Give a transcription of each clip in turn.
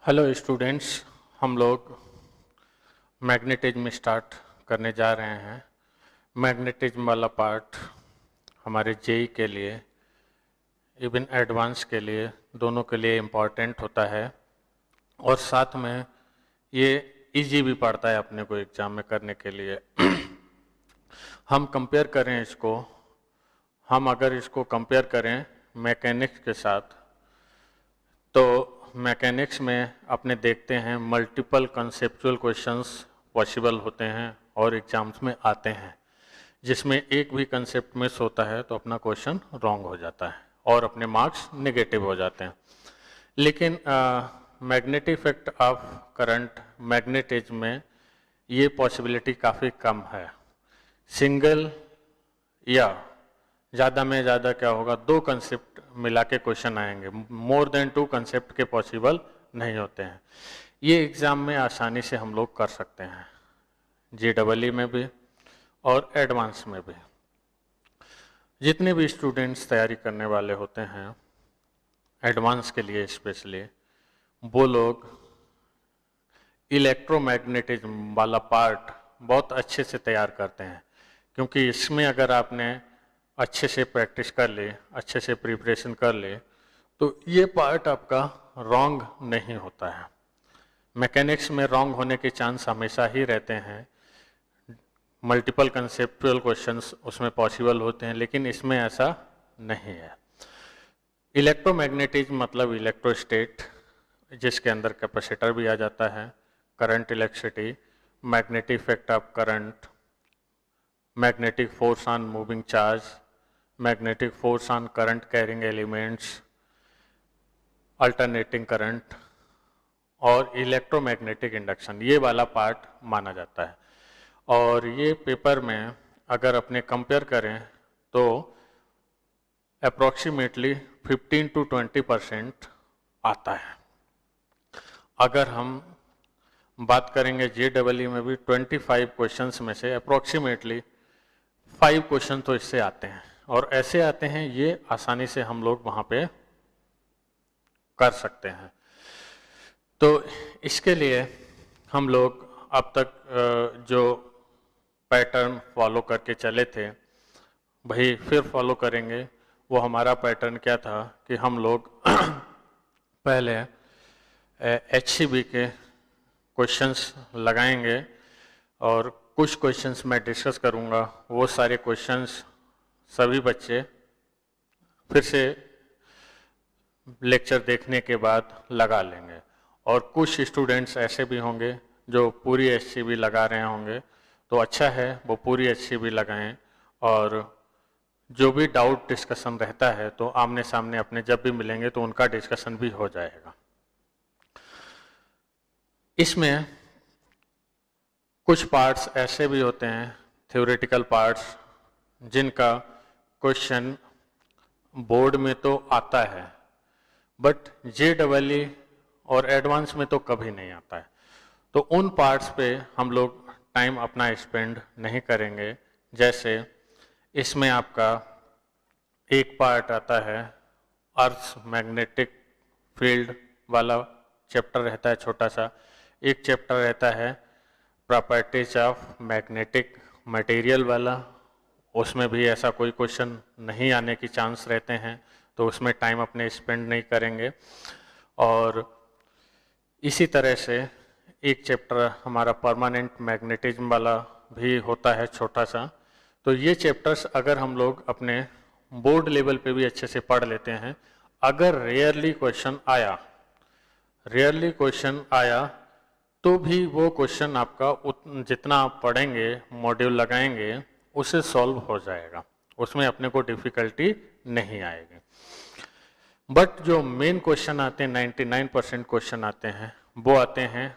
Hello students, हम लोग magnetism start करने जा रहे हैं। मैग्नेटिज्म वाला पार्ट हमारे जेई के लिए, इवन एडवांस के लिए, दोनों के लिए इम्पॉर्टेंट होता है और साथ में ये इजी भी पड़ता है अपने को एग्ज़ाम में करने के लिए। हम कंपेयर करें इसको, हम अगर इसको कंपेयर करें मैकेनिक्स के साथ, तो मैकेनिक्स में अपने देखते हैं मल्टीपल कंसेप्चुअल क्वेश्चंस पॉसिबल होते हैं और एग्जाम्स में आते हैं, जिसमें एक भी कंसेप्ट मिस होता है तो अपना क्वेश्चन रॉन्ग हो जाता है और अपने मार्क्स नेगेटिव हो जाते हैं। लेकिन magnetic effect of current magnetism में ये पॉसिबिलिटी काफ़ी कम है। सिंगल या ज़्यादा में ज़्यादा क्या होगा, दो कंसेप्ट मिला के क्वेश्चन आएंगे, मोर देन टू कंसेप्ट के पॉसिबल नहीं होते हैं। ये एग्ज़ाम में आसानी से हम लोग कर सकते हैं, JEE में भी और एडवांस में भी। जितने भी स्टूडेंट्स तैयारी करने वाले होते हैं एडवांस के लिए स्पेशली, वो लोग इलेक्ट्रोमैग्नेटिज्म वाला पार्ट बहुत अच्छे से तैयार करते हैं, क्योंकि इसमें अगर आपने अच्छे से प्रैक्टिस कर ले, अच्छे से प्रिपरेशन कर ले, तो ये पार्ट आपका रॉन्ग नहीं होता है। मैकेनिक्स में रॉन्ग होने के चांस हमेशा ही रहते हैं, मल्टीपल कंसेप्चुअल क्वेश्चंस उसमें पॉसिबल होते हैं, लेकिन इसमें ऐसा नहीं है। इलेक्ट्रोमैग्नेटिज्म मतलब इलेक्ट्रोस्टेट, जिसके अंदर कैपेसिटर भी आ जाता है, current, electricity, magnetic effect of current, magnetic force on moving charge, magnetic force on current carrying elements, alternating current और इलेक्ट्रोमैग्नेटिक इंडक्शन, ये वाला पार्ट माना जाता है। और ये पेपर में अगर अपने कंपेयर करें तो अप्रॉक्सीमेटली 15 to 20% आता है। अगर हम बात करेंगे JEE में भी 25 क्वेश्चंस में से अप्रॉक्सीमेटली 5 क्वेश्चन तो इससे आते हैं, और ऐसे आते हैं ये आसानी से हम लोग वहाँ पे कर सकते हैं। तो इसके लिए हम लोग अब तक जो पैटर्न फॉलो करके चले थे वही फिर फॉलो करेंगे। वो हमारा पैटर्न क्या था कि हम लोग पहले HCB के क्वेश्चंस लगाएंगे और कुछ क्वेश्चंस मैं डिस्कस करूंगा। वो सारे क्वेश्चंस सभी बच्चे फिर से लेक्चर देखने के बाद लगा लेंगे, और कुछ स्टूडेंट्स ऐसे भी होंगे जो पूरी HCB लगा रहे होंगे, तो अच्छा है वो पूरी HCB लगाएं, और जो भी डाउट डिस्कशन रहता है तो आमने सामने अपने जब भी मिलेंगे तो उनका डिस्कशन भी हो जाएगा। इसमें कुछ पार्ट्स ऐसे भी होते हैं, थ्योरेटिकल पार्ट्स, जिनका क्वेश्चन बोर्ड में तो आता है बट JEE और एडवांस में तो कभी नहीं आता है। तो उन पार्ट्स पे हम लोग टाइम अपना स्पेंड नहीं करेंगे। जैसे इसमें आपका एक पार्ट आता है अर्थ मैग्नेटिक फील्ड वाला चैप्टर रहता है छोटा सा, एक चैप्टर रहता है प्रॉपर्टीज ऑफ मैग्नेटिक मटेरियल वाला, उसमें भी ऐसा कोई क्वेश्चन नहीं आने की चांस रहते हैं, तो उसमें टाइम अपने स्पेंड नहीं करेंगे। और इसी तरह से एक चैप्टर हमारा परमानेंट मैग्नेटिज्म वाला भी होता है छोटा सा। तो ये चैप्टर्स अगर हम लोग अपने बोर्ड लेवल पे भी अच्छे से पढ़ लेते हैं, अगर रेयरली क्वेश्चन आया तो भी वो क्वेश्चन आपका जितना आप पढ़ेंगे, मॉड्यूल लगाएंगे, उसे सॉल्व हो जाएगा, उसमें अपने को डिफ़िकल्टी नहीं आएगी। बट जो मेन क्वेश्चन आते हैं, 99% क्वेश्चन आते हैं, वो आते हैं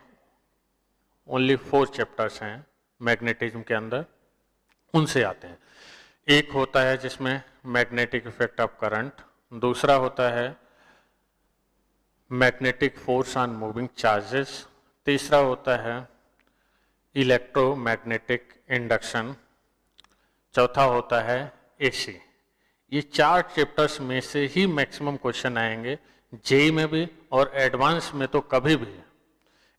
ओनली 4 चैप्टर्स हैं मैग्नेटिज्म के अंदर, उनसे आते हैं। एक होता है जिसमें मैग्नेटिक इफेक्ट ऑफ करंट, दूसरा होता है magnetic force on moving charges, तीसरा होता है इलेक्ट्रोमैग्नेटिक इंडक्शन, चौथा होता है AC। ये 4 चैप्टर्स में से ही मैक्सिमम क्वेश्चन आएंगे, जेई में भी और एडवांस में तो कभी भी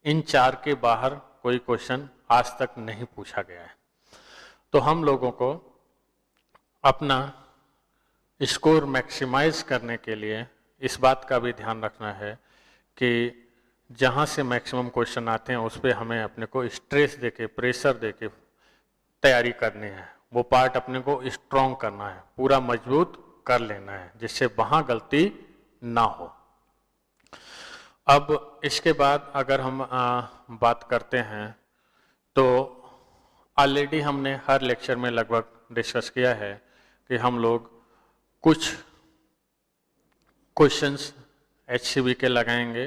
इन 4 के बाहर कोई क्वेश्चन आज तक नहीं पूछा गया है। तो हम लोगों को अपना स्कोर मैक्सिमाइज करने के लिए इस बात का भी ध्यान रखना है कि जहाँ से मैक्सिमम क्वेश्चन आते हैं उस पर हमें अपने को स्ट्रेस देके, प्रेशर देके तैयारी करनी है। वो पार्ट अपने को स्ट्रॉन्ग करना है, पूरा मजबूत कर लेना है, जिससे वहाँ गलती ना हो। अब इसके बाद अगर हम बात करते हैं तो ऑलरेडी हमने हर लेक्चर में लगभग डिस्कस किया है कि हम लोग कुछ क्वेश्चंस HCB के लगाएंगे।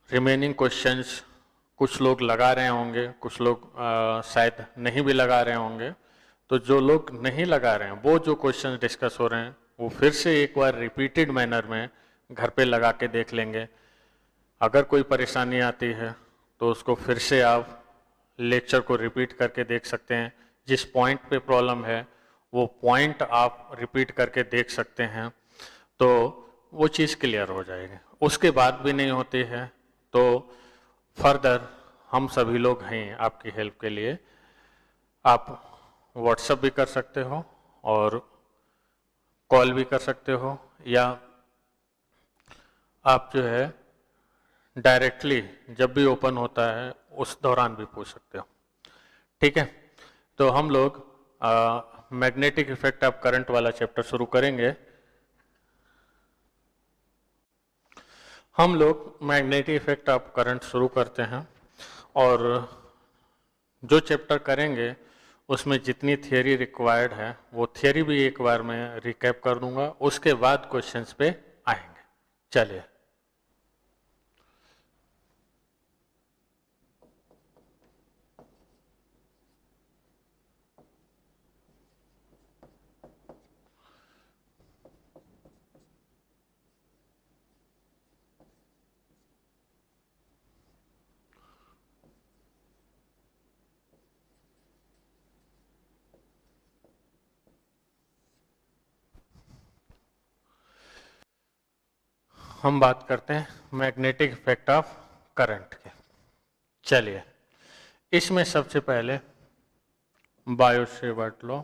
रिमेनिंग क्वेश्चंस कुछ लोग लगा रहे होंगे, कुछ लोग शायद नहीं भी लगा रहे होंगे। तो जो लोग नहीं लगा रहे हैं वो जो क्वेश्चंस डिस्कस हो रहे हैं वो फिर से एक बार रिपीटेड मैनर में घर पे लगा के देख लेंगे। अगर कोई परेशानी आती है तो उसको फिर से आप लेक्चर को रिपीट करके देख सकते हैं। जिस पॉइंट पे प्रॉब्लम है वो पॉइंट आप रिपीट करके देख सकते हैं, तो वो चीज़ क्लियर हो जाएगी। उसके बाद भी नहीं होती है तो फर्दर हम सभी लोग हैं आपकी हेल्प के लिए। आप व्हाट्सएप भी कर सकते हो और कॉल भी कर सकते हो, या आप जो है डायरेक्टली जब भी ओपन होता है उस दौरान भी पूछ सकते हो। ठीक है, तो हम लोग मैग्नेटिक इफेक्ट ऑफ करंट वाला चैप्टर शुरू करेंगे। हम लोग मैग्नेटिक इफेक्ट ऑफ करंट शुरू करते हैं और जो चैप्टर करेंगे उसमें जितनी थियरी रिक्वायर्ड है वो थियरी भी एक बार मैं रिकैप कर दूंगा, उसके बाद क्वेश्चंस पे आएंगे। चलिए, हम बात करते हैं मैग्नेटिक इफेक्ट ऑफ करंट के। चलिए, इसमें सबसे पहले बायो-सेवर्ट लॉ,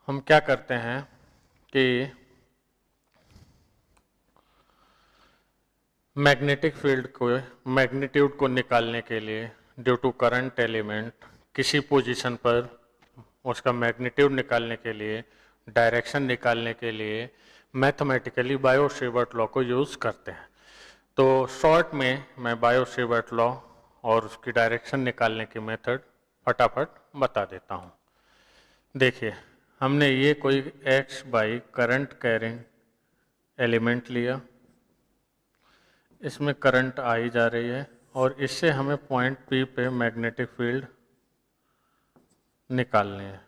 हम क्या करते हैं कि मैग्नेटिक फील्ड को, मैग्नीट्यूड को निकालने के लिए ड्यू टू करंट एलिमेंट किसी पोजीशन पर उसका मैग्नीट्यूड निकालने के लिए, डायरेक्शन निकालने के लिए मैथमेटिकली बायो-सेवर्ट लॉ को यूज़ करते हैं। तो शॉर्ट में मैं बायो-सेवर्ट लॉ और उसकी डायरेक्शन निकालने की मेथड फटाफट बता देता हूँ। देखिए, हमने ये कोई x by current carrying element लिया, इसमें करंट आई जा रही है और इससे हमें पॉइंट P पे मैग्नेटिक फील्ड निकालनी है।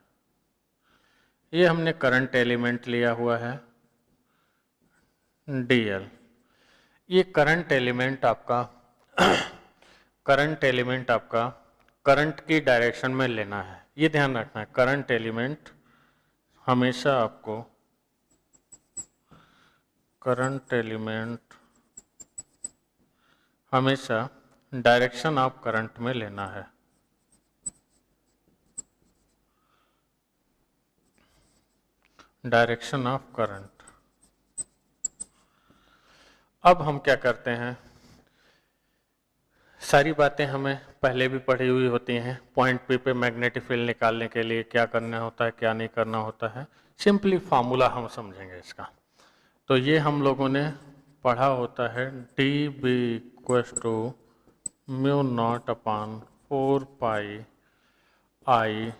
ये हमने करंट एलिमेंट लिया हुआ है dl। ये करंट एलिमेंट आपका करंट की डायरेक्शन में लेना है। ये ध्यान रखना है, करंट एलिमेंट हमेशा आपको डायरेक्शन ऑफ करंट में लेना है। Direction of current. अब हम क्या करते हैं, सारी बातें हमें पहले भी पढ़ी हुई होती हैं। पॉइंट P पे मैग्नेटिक फील्ड निकालने के लिए क्या करना होता है, क्या नहीं करना होता है, सिंपली फार्मूला हम समझेंगे इसका। तो ये हम लोगों ने पढ़ा होता है, dB equals to mu naught upon 4 pi I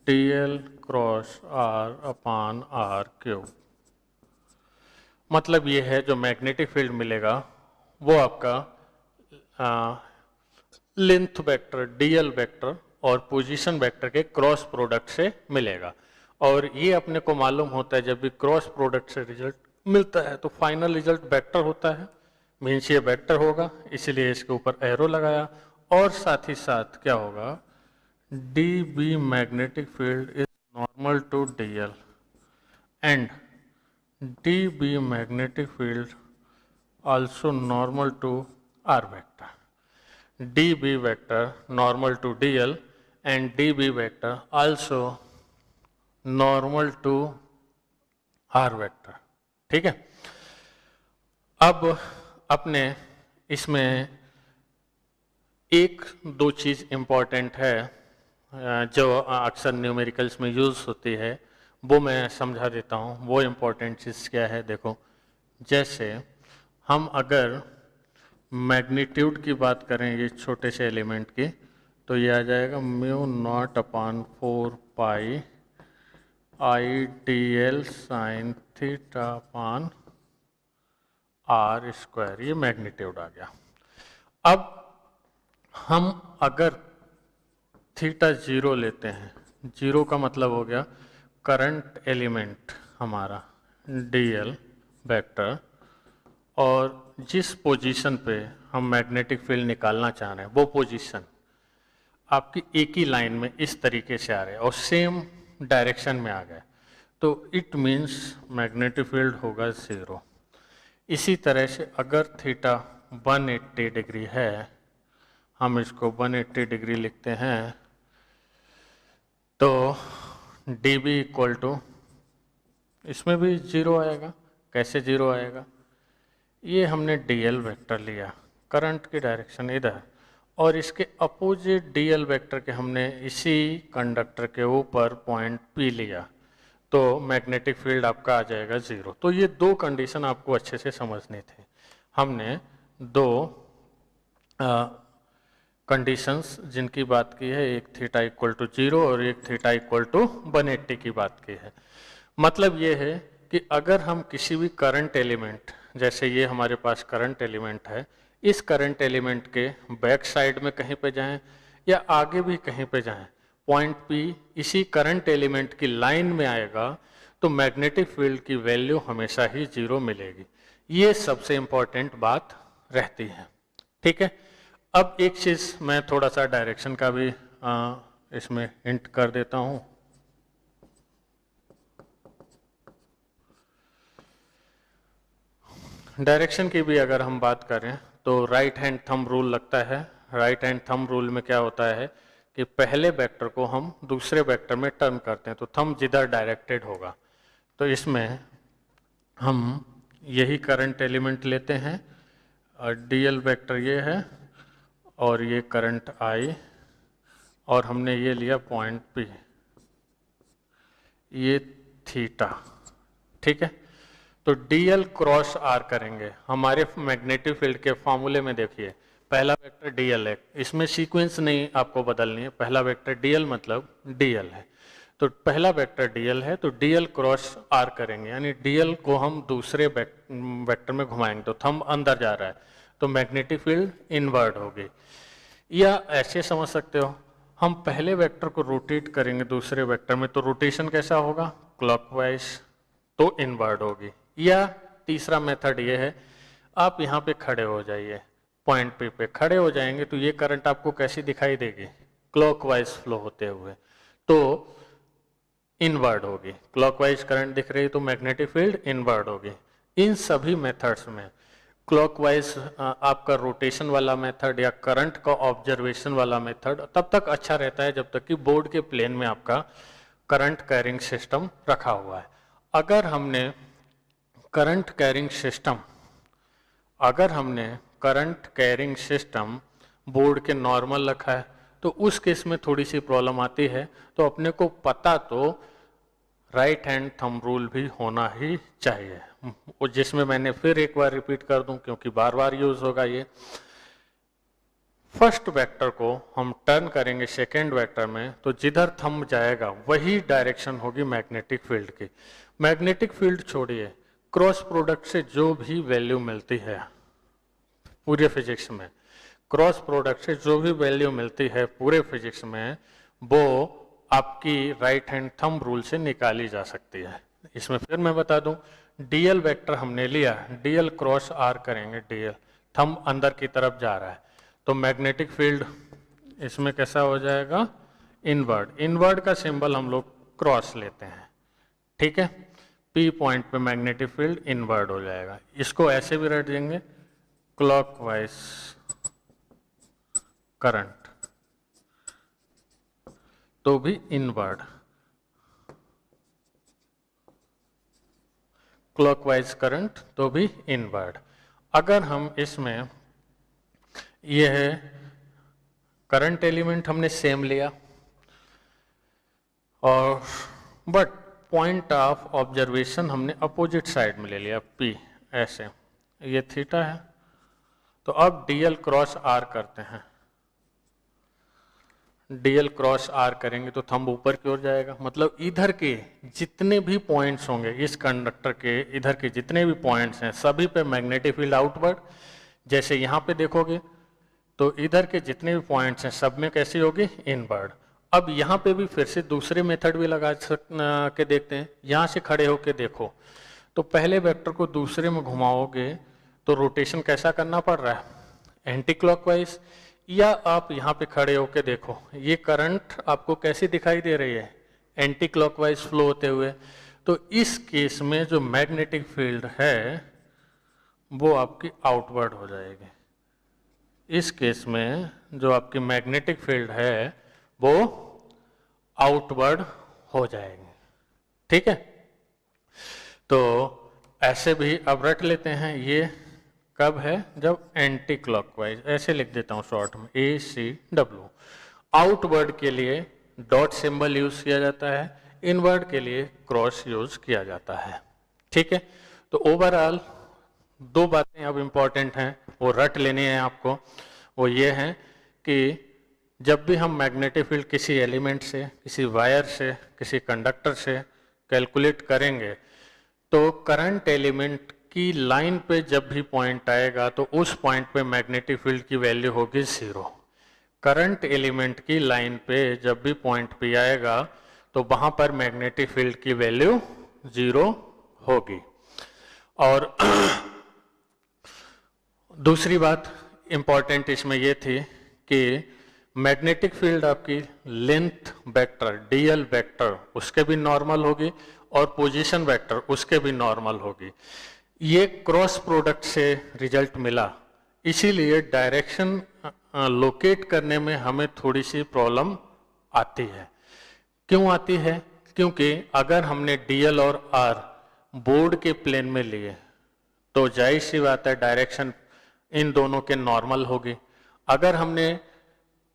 dl cross r upon r cube. मतलब ये है जो मैग्नेटिक फील्ड मिलेगा वो आपका लेंथ वेक्टर dl वेक्टर और पोजीशन वेक्टर के क्रॉस प्रोडक्ट से मिलेगा। और ये अपने को मालूम होता है जब भी क्रॉस प्रोडक्ट से रिजल्ट मिलता है, तो फाइनल रिजल्ट वेक्टर होता है, मीन्स ये वेक्टर होगा, इसलिए इसके ऊपर एरो लगाया। और साथ ही साथ क्या होगा, d b magnetic field is normal to d l and d b magnetic field also normal to R vector. dB vector normal to dl and dB vector also normal to R vector. ठीक है। अब अपने इसमें एक दो चीज important है जो अक्सर न्यूमेरिकल्स में यूज होती है, वो मैं समझा देता हूँ। वो इम्पोर्टेंट चीज क्या है, देखो, जैसे हम अगर मैग्नीट्यूड की बात करें ये छोटे से एलिमेंट की, तो ये आ जाएगा mu naught upon 4 pi I d l sine theta upon r square, ये मैग्नीट्यूड आ गया। अब हम अगर थीटा 0 लेते हैं, 0 का मतलब हो गया करंट एलिमेंट हमारा डी एल वेक्टर, और जिस पोजीशन पे हम मैग्नेटिक फील्ड निकालना चाह रहे हैं वो पोजीशन आपकी एक ही लाइन में इस तरीके से आ रहे हैं और सेम डायरेक्शन में आ गए, तो इट मीन्स मैग्नेटिक फील्ड होगा 0। इसी तरह से अगर थीटा 180 डिग्री है, हम इसको 180 डिग्री लिखते हैं, तो डी बी इक्वल टू, इसमें भी 0 आएगा। कैसे 0 आएगा, ये हमने डीएल वेक्टर लिया, करंट की डायरेक्शन इधर, और इसके अपोजिट डीएल वेक्टर के हमने इसी कंडक्टर के ऊपर पॉइंट पी लिया, तो मैग्नेटिक फील्ड आपका आ जाएगा 0। तो ये दो कंडीशन आपको अच्छे से समझनी थी। हमने दो कंडीशंस जिनकी बात की है, एक थीटा इक्वल टू 0 और एक थीटा इक्वल टू 180 की बात की है। मतलब ये है कि अगर हम किसी भी करंट एलिमेंट, जैसे ये हमारे पास करंट एलिमेंट है, इस करंट एलिमेंट के बैक साइड में कहीं पे जाएं या आगे भी कहीं पे जाएं, पॉइंट पी इसी करंट एलिमेंट की लाइन में आएगा, तो मैग्नेटिक फील्ड की वैल्यू हमेशा ही 0 मिलेगी। ये सबसे इंपॉर्टेंट बात रहती है। ठीक है। अब एक चीज मैं थोड़ा सा डायरेक्शन का भी इसमें हिंट कर देता हूं। डायरेक्शन की भी अगर हम बात करें तो राइट हैंड थंब रूल लगता है। राइट हैंड थंब रूल में क्या होता है कि पहले वेक्टर को हम दूसरे वेक्टर में टर्न करते हैं, तो थंब जिधर डायरेक्टेड होगा, तो इसमें हम यही करंट एलिमेंट लेते हैं, और डीएल वेक्टर ये है और ये करंट आई, और हमने ये लिया पॉइंट पी, ये थीटा। ठीक है। तो डीएल क्रॉस आर करेंगे। हमारे मैग्नेटिक फील्ड के फॉर्मूले में देखिए, पहला वेक्टर डीएल है, इसमें सीक्वेंस नहीं आपको बदलनी है, पहला वेक्टर डीएल मतलब डीएल है, तो पहला वेक्टर डीएल है, तो डीएल क्रॉस आर करेंगे, यानी डीएल को हम दूसरे वेक्टर में घुमाएंगे, तो थंब अंदर जा रहा है, तो मैग्नेटिक फील्ड इनवर्ड होगी। या ऐसे समझ सकते हो, हम पहले वेक्टर को रोटेट करेंगे दूसरे वेक्टर में, तो रोटेशन कैसा होगा, क्लॉकवाइज, तो इनवर्ड होगी। या तीसरा मेथड ये है, आप यहाँ पे खड़े हो जाइए, पॉइंट पे खड़े हो जाएंगे, तो ये करंट आपको कैसी दिखाई देगी, क्लॉकवाइज फ्लो होते हुए, तो इनवर्ड होगी। क्लॉकवाइज करंट दिख रही है तो मैग्नेटिक फील्ड इनवर्ड होगी। इन सभी मेथड्स में क्लॉकवाइज आपका रोटेशन वाला मेथड या करंट का ऑब्जर्वेशन वाला मेथड तब तक अच्छा रहता है जब तक कि बोर्ड के प्लेन में आपका करंट कैरिंग सिस्टम रखा हुआ है। अगर हमने करंट कैरिंग सिस्टम बोर्ड के नॉर्मल रखा है, तो उस केस में थोड़ी सी प्रॉब्लम आती है। तो अपने को पता तो राइट हैंड थंब रूल भी होना ही चाहिए, जिसमें मैंने फिर एक बार रिपीट कर दूं क्योंकि बार बार यूज होगा ये। फर्स्ट वेक्टर को हम टर्न करेंगे सेकेंड वेक्टर में, तो जिधर थंब जाएगा वही डायरेक्शन होगी मैग्नेटिक फील्ड की। मैग्नेटिक फील्ड छोड़िए, क्रॉस प्रोडक्ट से जो भी वैल्यू मिलती है पूरे फिजिक्स में, क्रॉस प्रोडक्ट से जो भी वैल्यू मिलती है पूरे फिजिक्स में, वो आपकी राइट हैंड थंब रूल से निकाली जा सकती है। इसमें फिर मैं बता दूं, डीएल वेक्टर हमने लिया, डीएल क्रॉस आर करेंगे, डीएल थंब अंदर की तरफ जा रहा है, तो मैग्नेटिक फील्ड इसमें कैसा हो जाएगा, इनवर्ड। इनवर्ड का सिंबल हम लोग क्रॉस लेते हैं, ठीक है। पी पॉइंट पे मैग्नेटिक फील्ड इनवर्ड हो जाएगा। इसको ऐसे भी रट देंगे, क्लॉकवाइज करंट तो भी इनवर्ड, क्लॉकवाइज करंट तो भी इनवर्ड। अगर हम इसमें ये है करंट एलिमेंट हमने सेम लिया और बट पॉइंट ऑफ ऑब्जर्वेशन हमने अपोजिट साइड में ले लिया, पी ऐसे, ये थीटा है। तो अब डीएल क्रॉस आर करते हैं, डीएल क्रॉस आर करेंगे तो थंब ऊपर की ओर जाएगा, मतलब इधर के जितने भी पॉइंट्स होंगे इस कंडक्टर के, इधर के जितने भी पॉइंट्स हैं सभी पे मैग्नेटिक फील्ड आउटवर्ड। जैसे यहाँ पे देखोगे तो इधर के जितने भी पॉइंट्स हैं सब में कैसी होगी, इनवर्ड। अब यहाँ पे भी फिर से दूसरे मेथड भी लगा के देखते हैं। यहाँ से खड़े होके देखो तो पहले वेक्टर को दूसरे में घुमाओगे तो रोटेशन कैसा करना पड़ रहा है, एंटी क्लॉकवाइज। या आप यहाँ पे खड़े होके देखो, ये करंट आपको कैसी दिखाई दे रही है, एंटी क्लॉकवाइज फ्लो होते हुए। तो इस केस में जो मैग्नेटिक फील्ड है वो आपकी आउटवर्ड हो जाएगी। इस केस में जो आपकी मैग्नेटिक फील्ड है वो आउटवर्ड हो जाएगी, ठीक है। तो ऐसे भी अब रट लेते हैं, ये कब है, जब एंटी क्लॉकवाइज, ऐसे लिख देता हूं शॉर्ट में, ए सी डब्ल्यू। आउटवर्ड के लिए डॉट सिंबल यूज किया जाता है, इनवर्ड के लिए क्रॉस यूज किया जाता है, ठीक है। तो ओवरऑल दो बातें अब इम्पॉर्टेंट हैं, वो रट लेनी है आपको। वो ये है कि जब भी हम मैग्नेटिक फील्ड किसी एलिमेंट से, किसी वायर से, किसी कंडक्टर से कैलकुलेट करेंगे तो करंट एलिमेंट की लाइन पे जब भी पॉइंट आएगा तो उस पॉइंट पे मैग्नेटिक फील्ड की वैल्यू होगी 0। करंट एलिमेंट की लाइन पे जब भी पॉइंट पे आएगा तो वहां पर मैग्नेटिक फील्ड की वैल्यू 0 होगी। और दूसरी बात इंपॉर्टेंट इसमें यह थी कि मैग्नेटिक फील्ड आपकी लेंथ वेक्टर, डीएल वेक्टर, उसके भी नॉर्मल होगी और पोजीशन वेक्टर उसके भी नॉर्मल होगी। ये क्रॉस प्रोडक्ट से रिजल्ट मिला, इसीलिए डायरेक्शन लोकेट करने में हमें थोड़ी सी प्रॉब्लम आती है। क्यों आती है, क्योंकि अगर हमने डीएल और आर बोर्ड के प्लेन में लिए तो जाहिर सी बात है डायरेक्शन इन दोनों के नॉर्मल होगी। अगर हमने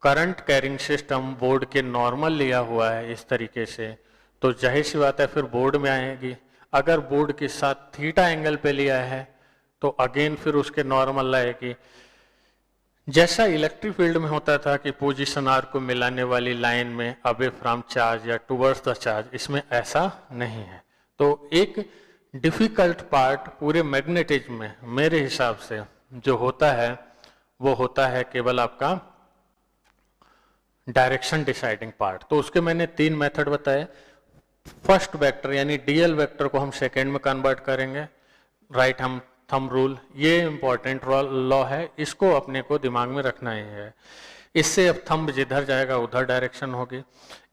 करंट कैरिंग सिस्टम बोर्ड के नॉर्मल लिया हुआ है इस तरीके से तो जाहिर सी बात है फिर बोर्ड में आएगी। अगर बोर्ड के साथ थीटा एंगल पे लिया है तो अगेन फिर उसके नॉर्मल लाएगी। जैसा इलेक्ट्रिक फील्ड में होता था कि पोजीशन आर को मिलाने वाली लाइन में अवे फ्रॉम चार्ज या टुवर्ड्स द चार्ज, इसमें ऐसा नहीं है। तो एक डिफिकल्ट पार्ट पूरे मैग्नेटिज्म में मेरे हिसाब से जो होता है वो होता है केवल आपका डायरेक्शन डिसाइडिंग पार्ट। तो उसके मैंने 3 मेथड बताए। फर्स्ट वेक्टर यानी डीएल वेक्टर को हम सेकेंड में कन्वर्ट करेंगे, राइट हम थंब रूल, ये इंपॉर्टेंट लॉ है, इसको अपने को दिमाग में रखना ही है। इससे अब थंब जिधर जाएगा उधर डायरेक्शन होगी।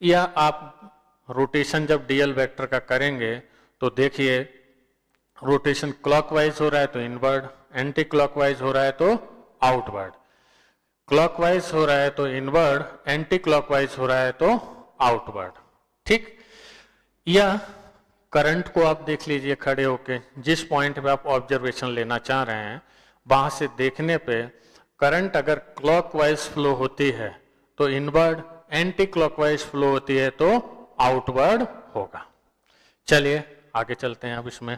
या आप रोटेशन जब डीएल वेक्टर का करेंगे तो देखिए रोटेशन क्लॉकवाइज हो रहा है तो इनवर्ड, एंटी क्लॉकवाइज हो रहा है तो आउटवर्ड, क्लॉकवाइज हो रहा है तो इनवर्ड, एंटी क्लॉकवाइज हो रहा है तो आउटवर्ड, ठीक। या करंट को आप देख लीजिए खड़े होके, जिस पॉइंट पे आप ऑब्जर्वेशन लेना चाह रहे हैं वहां से देखने पे करंट अगर क्लॉकवाइज फ्लो होती है तो इनवर्ड, एंटी क्लॉकवाइज फ्लो होती है तो आउटवर्ड होगा। चलिए आगे चलते हैं अब इसमें।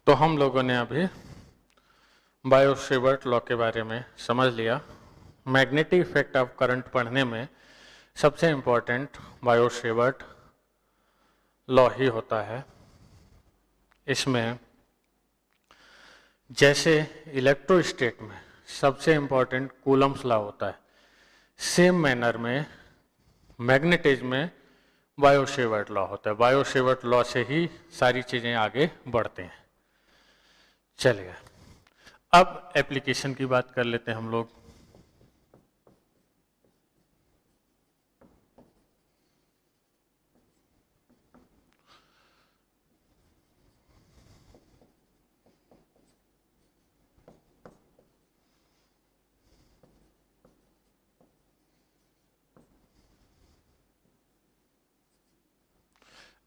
तो हम लोगों ने अभी बायो-सेवर्ट लॉ के बारे में समझ लिया। मैग्नेटिक इफेक्ट ऑफ करंट पढ़ने में सबसे इम्पोर्टेंट बायो-सेवर्ट लॉ ही होता है। इसमें जैसे इलेक्ट्रोस्टैट में सबसे इम्पोर्टेंट कूलम्स लॉ होता है, सेम मैनर में मैग्नेटिज्म में बायो-सेवर्ट लॉ होता है। बायो-सेवर्ट लॉ से ही सारी चीज़ें आगे बढ़ते हैं। चलिए अब एप्लीकेशन की बात कर लेते हैं हम लोग।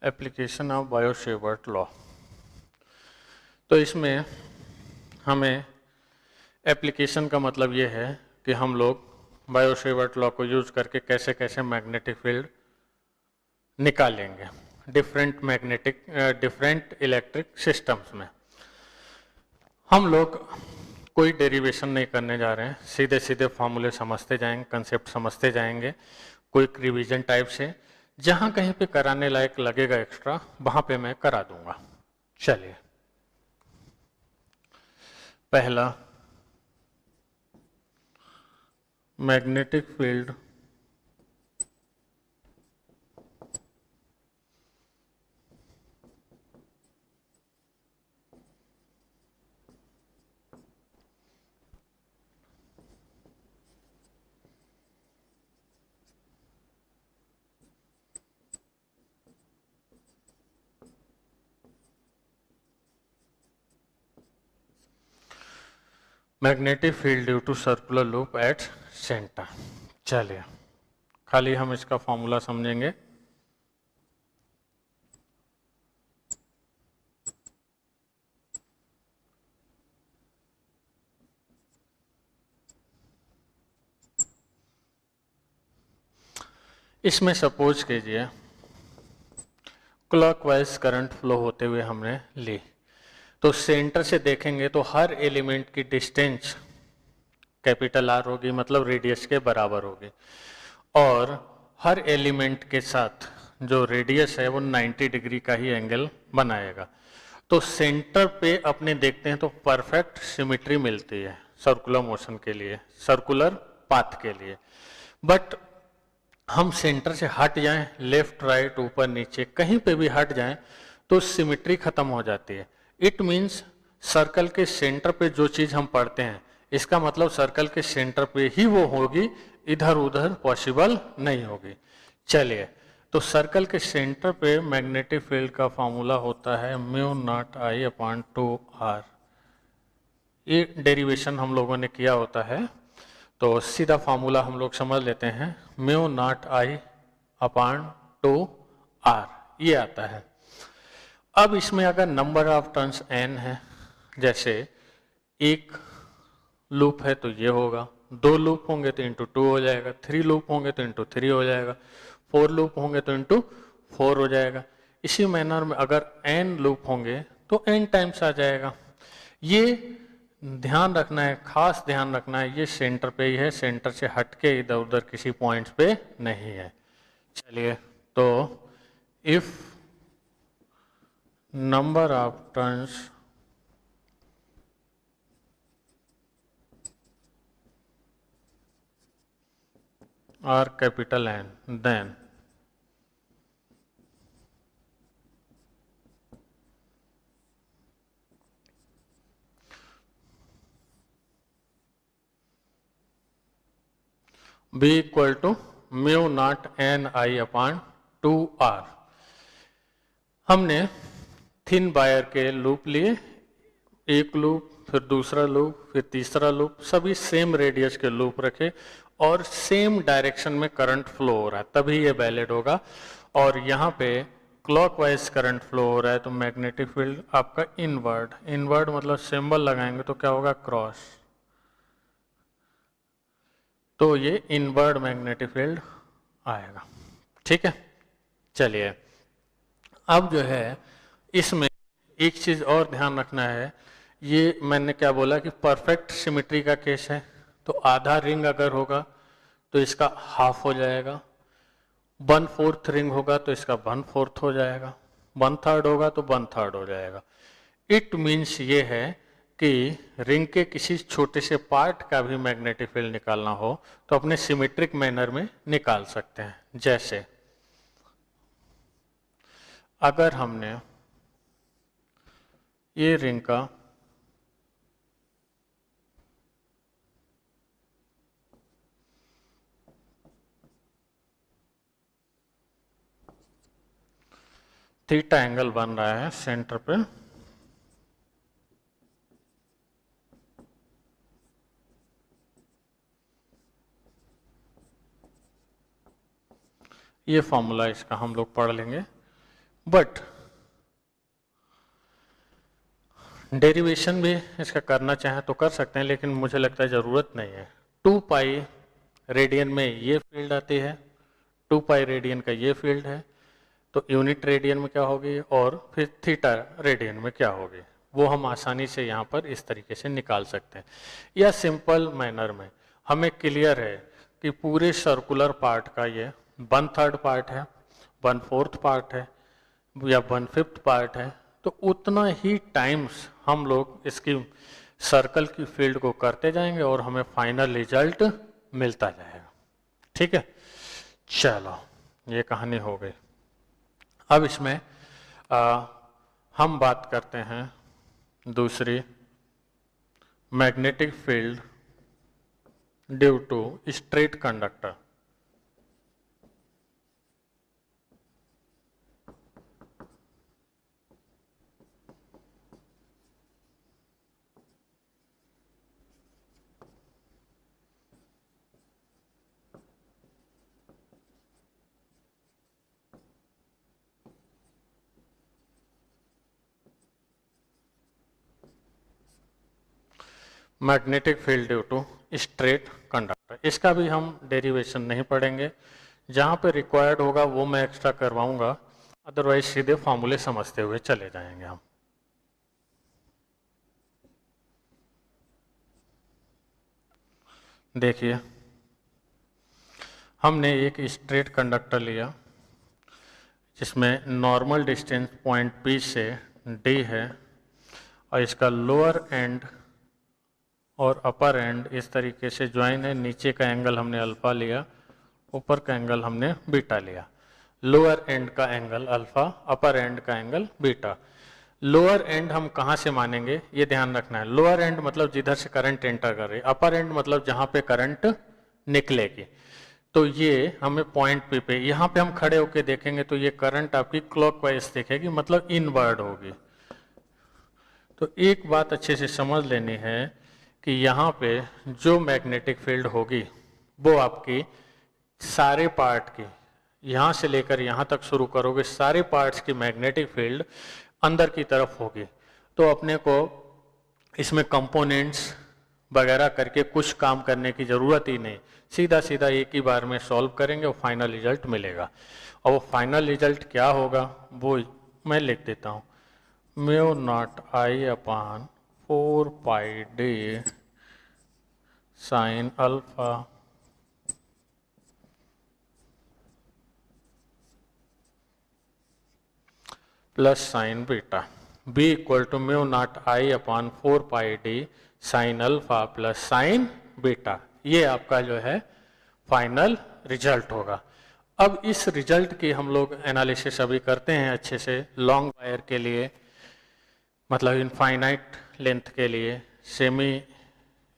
Application of Biot-Savart law. तो इसमें हमें एप्लीकेशन का मतलब ये है कि हम लोग बायो-सेवर्ट लॉ को यूज करके कैसे कैसे मैग्नेटिक फील्ड निकालेंगे डिफरेंट इलेक्ट्रिक सिस्टम्स में। हम लोग कोई डेरिवेशन नहीं करने जा रहे हैं, सीधे सीधे फॉर्मूले समझते जाएंगे, कंसेप्ट समझते जाएंगे, कोई रिवीजन टाइप से। जहां कहीं पे कराने लायक लगेगा एक्स्ट्रा, वहां पे मैं करा दूंगा। चलिए पहला, magnetic field magnetic field due to circular loop at centre. चलिए खाली हम इसका फॉर्मूला समझेंगे। इसमें सपोज कीजिए क्लॉकवाइज करंट फ्लो होते हुए हमने ली, तो सेंटर से देखेंगे तो हर एलिमेंट की डिस्टेंस कैपिटल आर होगी, मतलब रेडियस के बराबर होगी, और हर एलिमेंट के साथ जो रेडियस है वो 90 डिग्री का ही एंगल बनाएगा। तो सेंटर पे अपने देखते हैं तो परफेक्ट सिमेट्री मिलती है सर्कुलर मोशन के लिए, सर्कुलर पाथ के लिए। बट हम सेंटर से हट जाएं, लेफ्ट राइट ऊपर नीचे कहीं पे भी हट जाएं, तो सिमेट्री खत्म हो जाती है। इट मीन्स सर्कल के सेंटर पे जो चीज हम पढ़ते हैं, इसका मतलब सर्कल के सेंटर पे ही वो होगी, इधर उधर पॉसिबल नहीं होगी। चलिए, तो सर्कल के सेंटर पे मैग्नेटिक फील्ड का फॉर्मूला होता है μ0I/2R। ये डेरिवेशन हम लोगों ने किया होता है, तो सीधा फॉर्मूला हम लोग समझ लेते हैं। μ0I/2R ये आता है। अब इसमें अगर नंबर ऑफ टर्न्स n है, जैसे एक लूप है तो ये होगा, 2 लूप होंगे तो इंटू 2 हो जाएगा, 3 लूप होंगे तो इंटू 3 हो जाएगा, 4 लूप होंगे तो इंटू 4 हो जाएगा। इसी मैनर में अगर n लूप होंगे तो n टाइम्स आ जाएगा। ये ध्यान रखना है, खास ध्यान रखना है, ये सेंटर पे ही है, सेंटर से हटके इधर उधर किसी पॉइंट्स पे नहीं है। चलिए, तो if number of turns are capital N, then B equal to μ0NI/2R। हमने थिन वायर के लूप लिए, एक लूप, फिर दूसरा लूप, फिर तीसरा लूप, सभी सेम रेडियस के लूप रखे और सेम डायरेक्शन में करंट फ्लो हो रहा है, तभी ये वैलिड होगा। और यहाँ पे क्लॉकवाइज करंट फ्लो हो रहा है, तो मैग्नेटिक फील्ड आपका इनवर्ड, इनवर्ड मतलब सिंबल लगाएंगे तो क्या होगा, क्रॉस, तो ये इनवर्ड मैग्नेटिक फील्ड आएगा। ठीक है, चलिए अब जो है इसमें एक चीज और ध्यान रखना है, ये मैंने क्या बोला कि परफेक्ट सिमेट्री का केस है, तो आधा रिंग अगर होगा तो इसका हाफ हो जाएगा, 1/4 रिंग होगा तो इसका 1/4 हो जाएगा, 1/3 होगा तो 1/3 हो जाएगा। इट मीन्स ये है कि रिंग के किसी छोटे से पार्ट का भी मैग्नेटिक फील्ड निकालना हो तो अपने सिमेट्रिक मैनर में निकाल सकते हैं। जैसे अगर हमने ये रिंग का थीटा एंगल बन रहा है सेंटर पे, ये फॉर्मूला इसका हम लोग पढ़ लेंगे, बट डेरिवेशन भी इसका करना चाहे तो कर सकते हैं, लेकिन मुझे लगता है ज़रूरत नहीं है। 2 पाई रेडियन में ये फील्ड आती है, 2 पाई रेडियन का ये फील्ड है, तो यूनिट रेडियन में क्या होगी और फिर थीटा रेडियन में क्या होगी, वो हम आसानी से यहाँ पर इस तरीके से निकाल सकते हैं। या सिंपल मैनर में हमें क्लियर है कि पूरे सर्कुलर पार्ट का ये 1/3 पार्ट है, 1/4 पार्ट है या 1/5 पार्ट है, तो उतना ही टाइम्स हम लोग इसकी सर्कल की फील्ड को करते जाएंगे और हमें फाइनल रिजल्ट मिलता जाएगा। ठीक है, चलो ये कहानी हो गई। अब इसमें हम बात करते हैं दूसरी, magnetic field due to straight conductor. Magnetic field due to straight conductor, इसका भी हम डेरिवेशन नहीं पढ़ेंगे, जहाँ पे रिक्वायर्ड होगा वो मैं एक्स्ट्रा करवाऊंगा, अदरवाइज सीधे फॉर्मूले समझते हुए चले जाएंगे हम। देखिए हमने एक स्ट्रेट कंडक्टर लिया जिसमें नॉर्मल डिस्टेंस पॉइंट P से D है और इसका लोअर एंड और अपर एंड इस तरीके से ज्वाइन है। नीचे का एंगल हमने अल्फा लिया, ऊपर का एंगल हमने बीटा लिया। लोअर एंड का एंगल अल्फा, अपर एंड का एंगल बीटा। लोअर एंड हम कहाँ से मानेंगे ये ध्यान रखना है। लोअर एंड मतलब जिधर से करंट एंटर कर रही है, अपर एंड मतलब जहाँ पे करंट निकलेगी। तो ये हमें पॉइंट P पे, यहाँ पे हम खड़े होके देखेंगे तो ये करंट आपकी क्लॉकवाइज दिखेगी, मतलब इनवर्ड होगी। तो एक बात अच्छे से समझ लेनी है कि यहाँ पे जो मैग्नेटिक फील्ड होगी वो आपकी सारे पार्ट की, यहाँ से लेकर यहाँ तक शुरू करोगे, सारे पार्ट्स की मैग्नेटिक फील्ड अंदर की तरफ होगी। तो अपने को इसमें कंपोनेंट्स वगैरह करके कुछ काम करने की ज़रूरत ही नहीं, सीधा सीधा एक ही बार में सॉल्व करेंगे और फाइनल रिजल्ट मिलेगा। और वो फाइनल रिजल्ट क्या होगा वो मैं लिख देता हूँ, mu naught I upon 4 pi d sine alpha plus sine beta, b equal to mu naught I upon 4 pi d sine alpha plus sine beta. ये आपका जो है फाइनल रिजल्ट होगा। अब इस रिजल्ट की हम लोग एनालिसिस अभी करते हैं अच्छे से, लॉन्ग वायर के लिए, मतलब इनफाइनाइट लेंथ के लिए, सेमी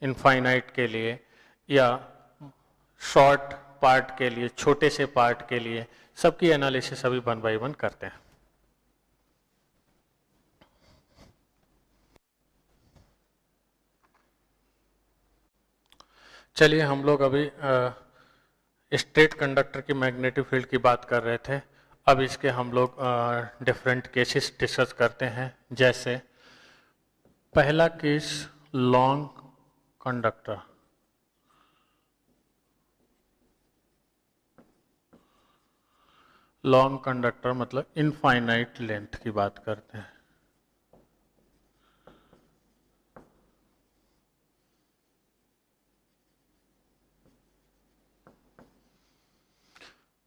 इनफाइनाइट के लिए, या शॉर्ट पार्ट के लिए, छोटे से पार्ट के लिए, सबकी एनालिसिस अभी 1 बाय 1 करते हैं। चलिए हम लोग अभी स्ट्रेट कंडक्टर की मैग्नेटिक फील्ड की बात कर रहे थे। अब इसके हम लोग डिफरेंट केसेस डिस्कस करते हैं। जैसे पहला case long conductor, long conductor मतलब इनफाइनाइट लेंथ की बात करते हैं।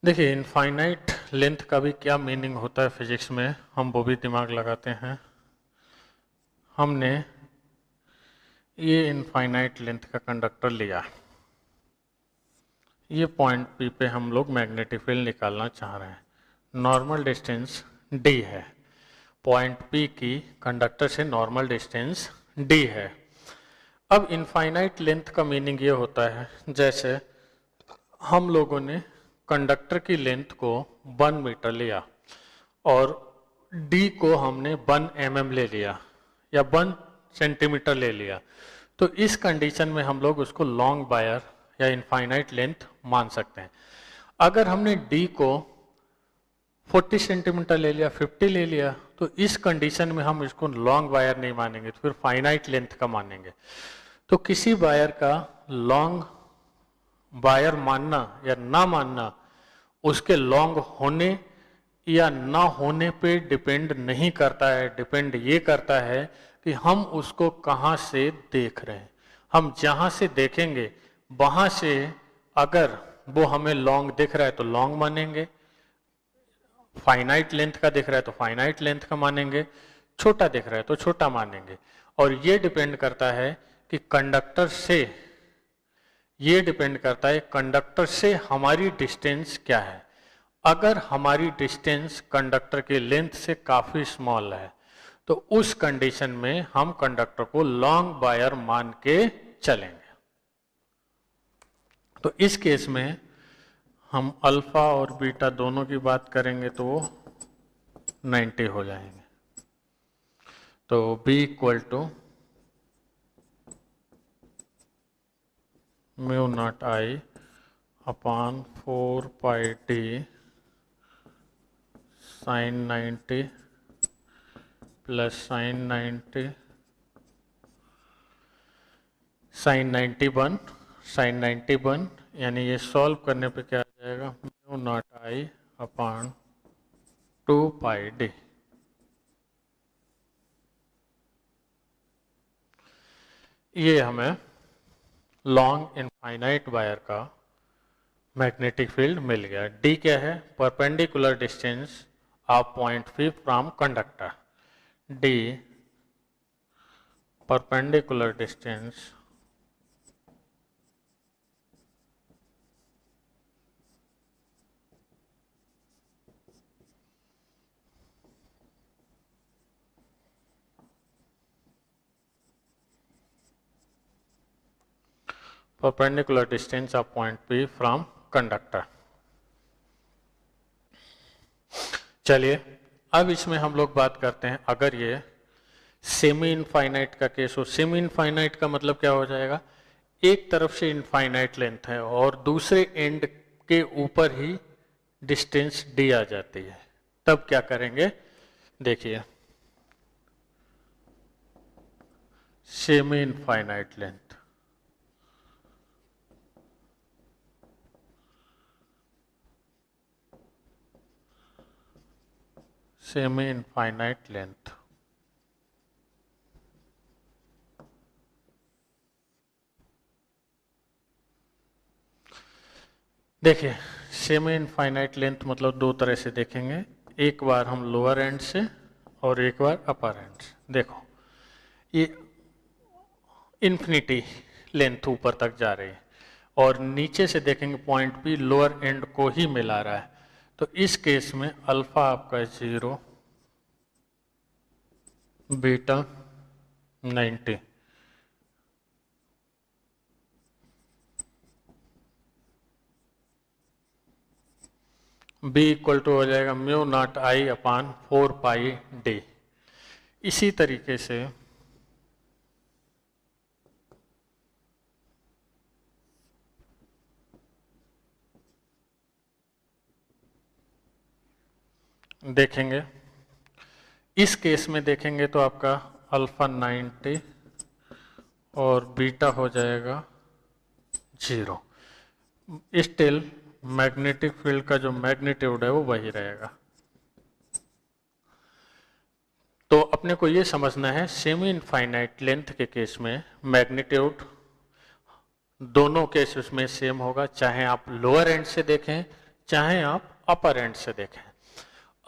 देखिए इनफाइनाइट लेंथ का भी क्या मीनिंग होता है फिजिक्स में, हम वो भी दिमाग लगाते हैं। हमने ये इनफाइनाइट लेंथ का कंडक्टर लिया, ये पॉइंट पी पे हम लोग मैग्नेटिक फील्ड निकालना चाह रहे हैं। नॉर्मल डिस्टेंस डी है, पॉइंट पी की कंडक्टर से नॉर्मल डिस्टेंस डी है। अब इनफाइनाइट लेंथ का मीनिंग ये होता है, जैसे हम लोगों ने कंडक्टर की लेंथ को 1 मीटर लिया और डी को हमने 1 mm ले लिया या 1 सेंटीमीटर ले लिया, तो इस कंडीशन में हम लोग उसको लॉन्ग वायर या इनफाइनाइट लेंथ मान सकते हैं। अगर हमने डी को 40 सेंटीमीटर ले लिया, 50 ले लिया, तो इस कंडीशन में हम इसको लॉन्ग वायर नहीं मानेंगे, तो फिर फाइनाइट लेंथ का मानेंगे। तो किसी वायर का लॉन्ग वायर मानना या ना मानना उसके लॉन्ग होने या ना होने पे डिपेंड नहीं करता है, डिपेंड ये करता है कि हम उसको कहाँ से देख रहे हैं। हम जहाँ से देखेंगे वहाँ से अगर वो हमें लॉन्ग दिख रहा है तो लॉन्ग मानेंगे, फाइनाइट लेंथ का दिख रहा है तो फाइनाइट लेंथ का मानेंगे, छोटा दिख रहा है तो छोटा मानेंगे। और ये डिपेंड करता है कि कंडक्टर से, ये डिपेंड करता है कंडक्टर से हमारी डिस्टेंस क्या है। अगर हमारी डिस्टेंस कंडक्टर के लेंथ से काफ़ी स्मॉल है तो उस कंडीशन में हम कंडक्टर को लॉन्ग वायर मान के चलेंगे। तो इस केस में हम अल्फा और बीटा दोनों की बात करेंगे तो वो 90 हो जाएंगे। तो B equal to mu naught I upon 4 pi t sine 90 plus sine 90 sine 91, यानी ये सॉल्व करने पे क्या आ जाएगा, mu naught I upon 2 pi d. ये हमें लॉन्ग इनफाइनाइट वायर का मैग्नेटिक फील्ड मिल गया। डी क्या है, perpendicular distance of point p from conductor. D perpendicular distance perpendicular distance of point p from conductor. चलिए अब इसमें हम लोग बात करते हैं, अगर ये सेमी इनफाइनाइट का केस हो। सेमी इनफाइनाइट का मतलब क्या हो जाएगा, एक तरफ से इनफाइनाइट लेंथ है और दूसरे एंड के ऊपर ही डिस्टेंस डी आ जाती है, तब क्या करेंगे, देखिए semi infinite length, semi infinite length, देखिए सेमी इनफाइनाइट लेंथ मतलब दो तरह से देखेंगे, एक बार हम लोअर एंड से और एक बार अपर एंड से। देखो ये इन्फिनिटी लेंथ ऊपर तक जा रही है और नीचे से देखेंगे पॉइंट पी लोअर एंड को ही मिला रहा है, तो इस केस में अल्फा आपका 0, बीटा 90, बी इक्वल टू हो जाएगा mu naught I upon 4 pi D. इसी तरीके से देखेंगे, इस केस में देखेंगे तो आपका अल्फा 90 और बीटा हो जाएगा 0। स्टिल मैग्नेटिक फील्ड का जो मैग्नीट्यूड है वो वही रहेगा। तो अपने को ये समझना है सेमी इनफाइनाइट लेंथ के केस में मैग्नीट्यूड दोनों केसेस में सेम होगा, चाहे आप लोअर एंड से देखें चाहे आप अपर एंड से देखें।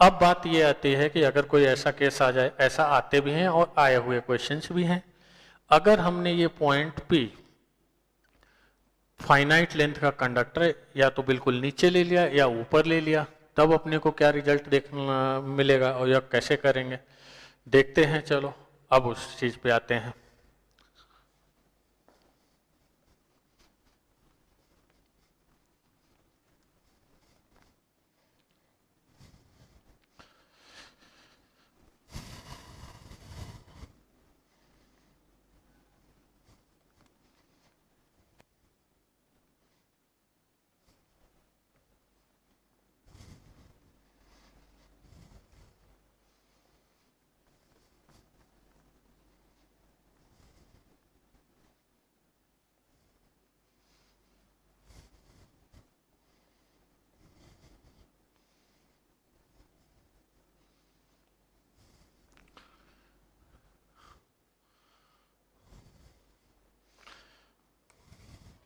अब बात ये आती है कि अगर कोई ऐसा केस आ जाए, ऐसा आते भी हैं और आए हुए क्वेश्चंस भी हैं, अगर हमने ये पॉइंट P फाइनाइट लेंथ का कंडक्टर या तो बिल्कुल नीचे ले लिया या ऊपर ले लिया, तब अपने को क्या रिजल्ट देखना मिलेगा और यह कैसे करेंगे देखते हैं। चलो अब उस चीज पे आते हैं।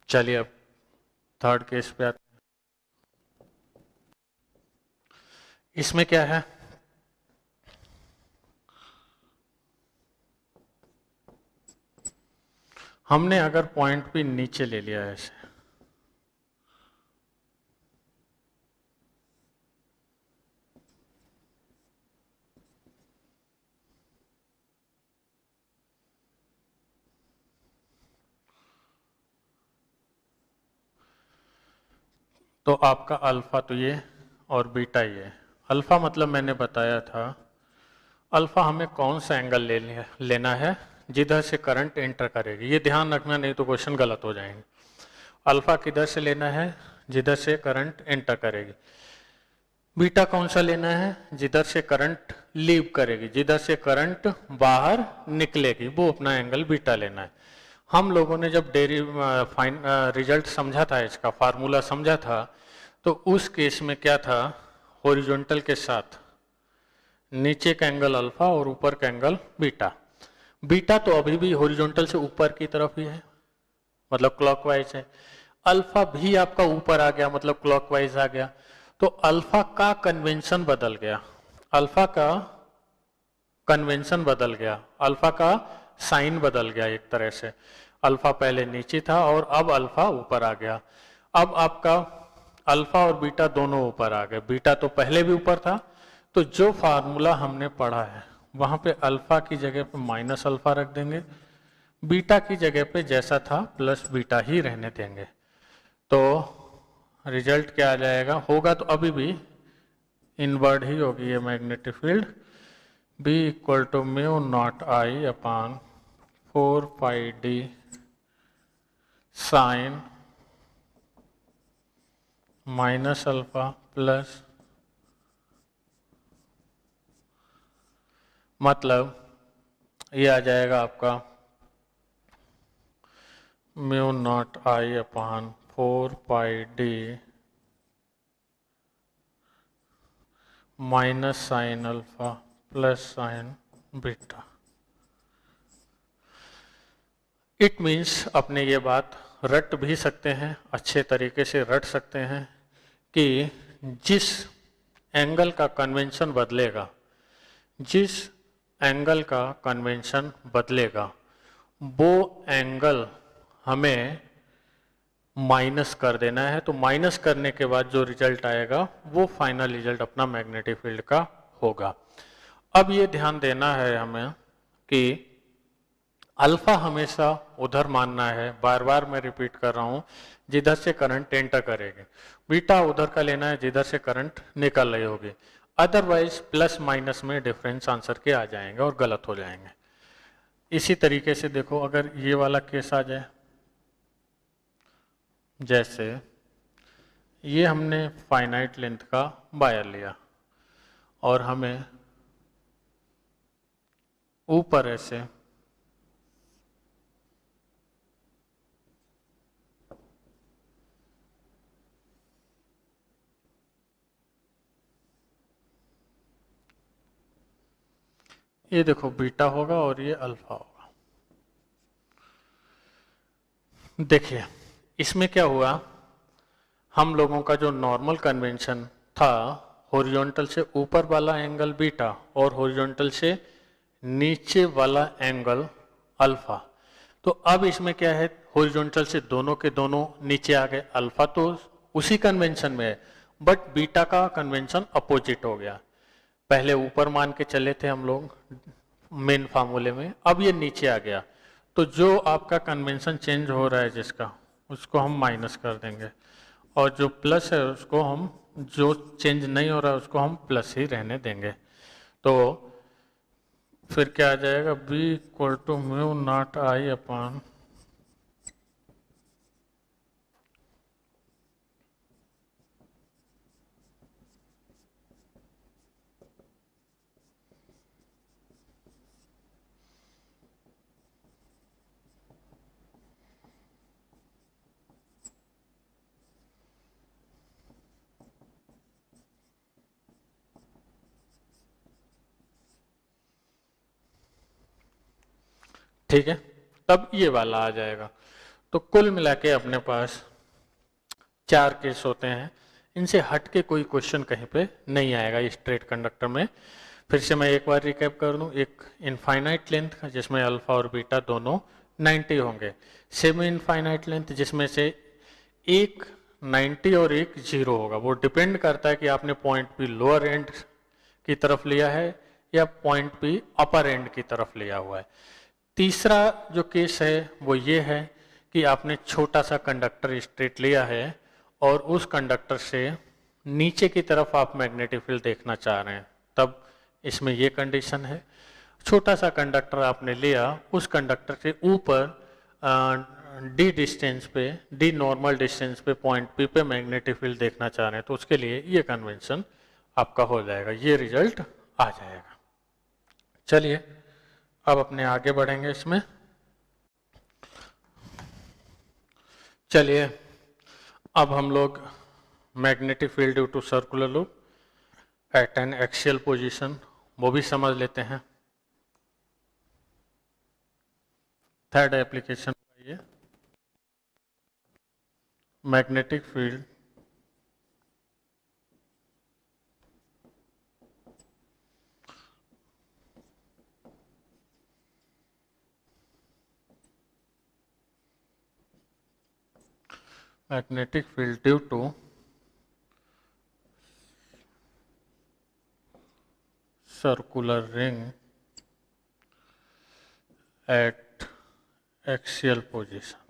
चलिए अब थर्ड केस पे आते हैं। इसमें क्या है, हमने अगर पॉइंट भी नीचे ले लिया है ऐसे, तो आपका अल्फा तो ये और बीटा ये। अल्फा मतलब मैंने बताया था, अल्फा हमें कौन सा एंगल लेना है जिधर से करंट एंटर करेगी। ये ध्यान रखना, नहीं तो क्वेश्चन गलत हो जाएंगे। अल्फा किधर से लेना है, जिधर से करंट एंटर करेगी। बीटा कौन सा लेना है, जिधर से करंट लीव करेगी, जिधर से करंट बाहर निकलेगी, वो अपना एंगल बीटा लेना है। हम लोगों ने जब रिजल्ट समझा था, इसका फार्मूला समझा था, तो उस केस में क्या था, हॉरिजॉन्टल के साथ नीचे का एंगल अल्फा और ऊपर का एंगल बीटा। बीटा तो अभी भी हॉरिजॉन्टल से ऊपर की तरफ ही है, मतलब क्लॉकवाइज है। अल्फा भी आपका ऊपर आ गया, मतलब क्लॉकवाइज आ गया। तो अल्फा का कन्वेंशन बदल गया, अल्फा का कन्वेंशन बदल गया, अल्फा का साइन बदल गया। एक तरह से अल्फा पहले नीचे था और अब अल्फा ऊपर आ गया। अब आपका अल्फा और बीटा दोनों ऊपर आ गए। बीटा तो पहले भी ऊपर था, तो जो फार्मूला हमने पढ़ा है वहां पे अल्फा की जगह पे माइनस अल्फा रख देंगे, बीटा की जगह पे जैसा था प्लस बीटा ही रहने देंगे। तो रिजल्ट क्या आ जाएगा, होगा तो अभी भी इनवर्ड ही होगी ये magnetic field, B equal to mu naught I upon 4 pi d sine minus alpha plus, मतलब ये आ जाएगा आपका mu naught I upon 4 pi d minus sine alpha plus sine beta. It means अपने ये बात रट भी सकते हैं, अच्छे तरीके से रट सकते हैं कि जिस एंगल का कन्वेंशन बदलेगा, जिस एंगल का कन्वेंशन बदलेगा, वो एंगल हमें माइनस कर देना है। तो माइनस करने के बाद जो रिजल्ट आएगा वो फाइनल रिजल्ट अपना मैग्नेटिक फील्ड का होगा। अब ये ध्यान देना है हमें कि अल्फा हमेशा उधर मानना है, बार बार मैं रिपीट कर रहा हूं, जिधर से करंट एंटर करेगी। बीटा उधर का लेना है जिधर से करंट निकल रही होगी। अदरवाइज प्लस माइनस में डिफरेंस आंसर के आ जाएंगे और गलत हो जाएंगे। इसी तरीके से देखो, अगर ये वाला केस आ जाए, जैसे ये हमने फाइनाइट लेंथ का वायर लिया और हमें ऊपर ऐसे ये देखो बीटा होगा और ये अल्फा होगा। देखिए इसमें क्या हुआ, हम लोगों का जो नॉर्मल कन्वेंशन था, हॉरिजॉन्टल से ऊपर वाला एंगल बीटा और हॉरिजॉन्टल से नीचे वाला एंगल अल्फा। तो अब इसमें क्या है, हॉरिजॉन्टल से दोनों के दोनों नीचे आ गए, अल्फा तो उसी कन्वेंशन में है, बट बीटा का कन्वेंशन अपोजिट हो गया। पहले ऊपर मान के चले थे हम लोग मेन फार्मूले में, अब ये नीचे आ गया, तो जो आपका कन्वेंशन चेंज हो रहा है जिसका, उसको हम माइनस कर देंगे, और जो प्लस है उसको हम, जो चेंज नहीं हो रहा है उसको हम प्लस ही रहने देंगे। तो फिर क्या आ जाएगा, b equal to mu naught I upon ठीक है, तब ये वाला आ जाएगा। तो कुल मिला के अपने पास 4 केस होते हैं, इनसे हट के कोई क्वेश्चन कहीं पे नहीं आएगा स्ट्रेट कंडक्टर में। फिर से मैं एक बार रिकैप कर दूं, एक इनफाइनाइट लेंथ का जिसमें अल्फा और बीटा दोनों 90 होंगे, सेमी इनफाइनाइट लेंथ जिसमें से एक 90 और एक 0 होगा। वो डिपेंड करता है कि आपने पॉइंट पी लोअर एंड की तरफ लिया है या पॉइंट पी अपर एंड की तरफ लिया हुआ है। तीसरा जो केस है वो ये है कि आपने छोटा सा कंडक्टर स्ट्रेट लिया है और उस कंडक्टर से नीचे की तरफ आप मैग्नेटिक फील्ड देखना चाह रहे हैं, तब इसमें ये कंडीशन है। छोटा सा कंडक्टर आपने लिया, उस कंडक्टर से ऊपर डी डिस्टेंस पे, डी नॉर्मल डिस्टेंस पे पॉइंट पी पे मैग्नेटिक फील्ड देखना चाह रहे हैं, तो उसके लिए ये कन्वेंशन आपका हो जाएगा, ये रिजल्ट आ जाएगा। चलिए अब अपने आगे बढ़ेंगे इसमें। चलिए अब हम लोग magnetic field due to circular loop at an axial position वो भी समझ लेते हैं। थर्ड एप्लीकेशन ये magnetic field due to circular ring at axial position।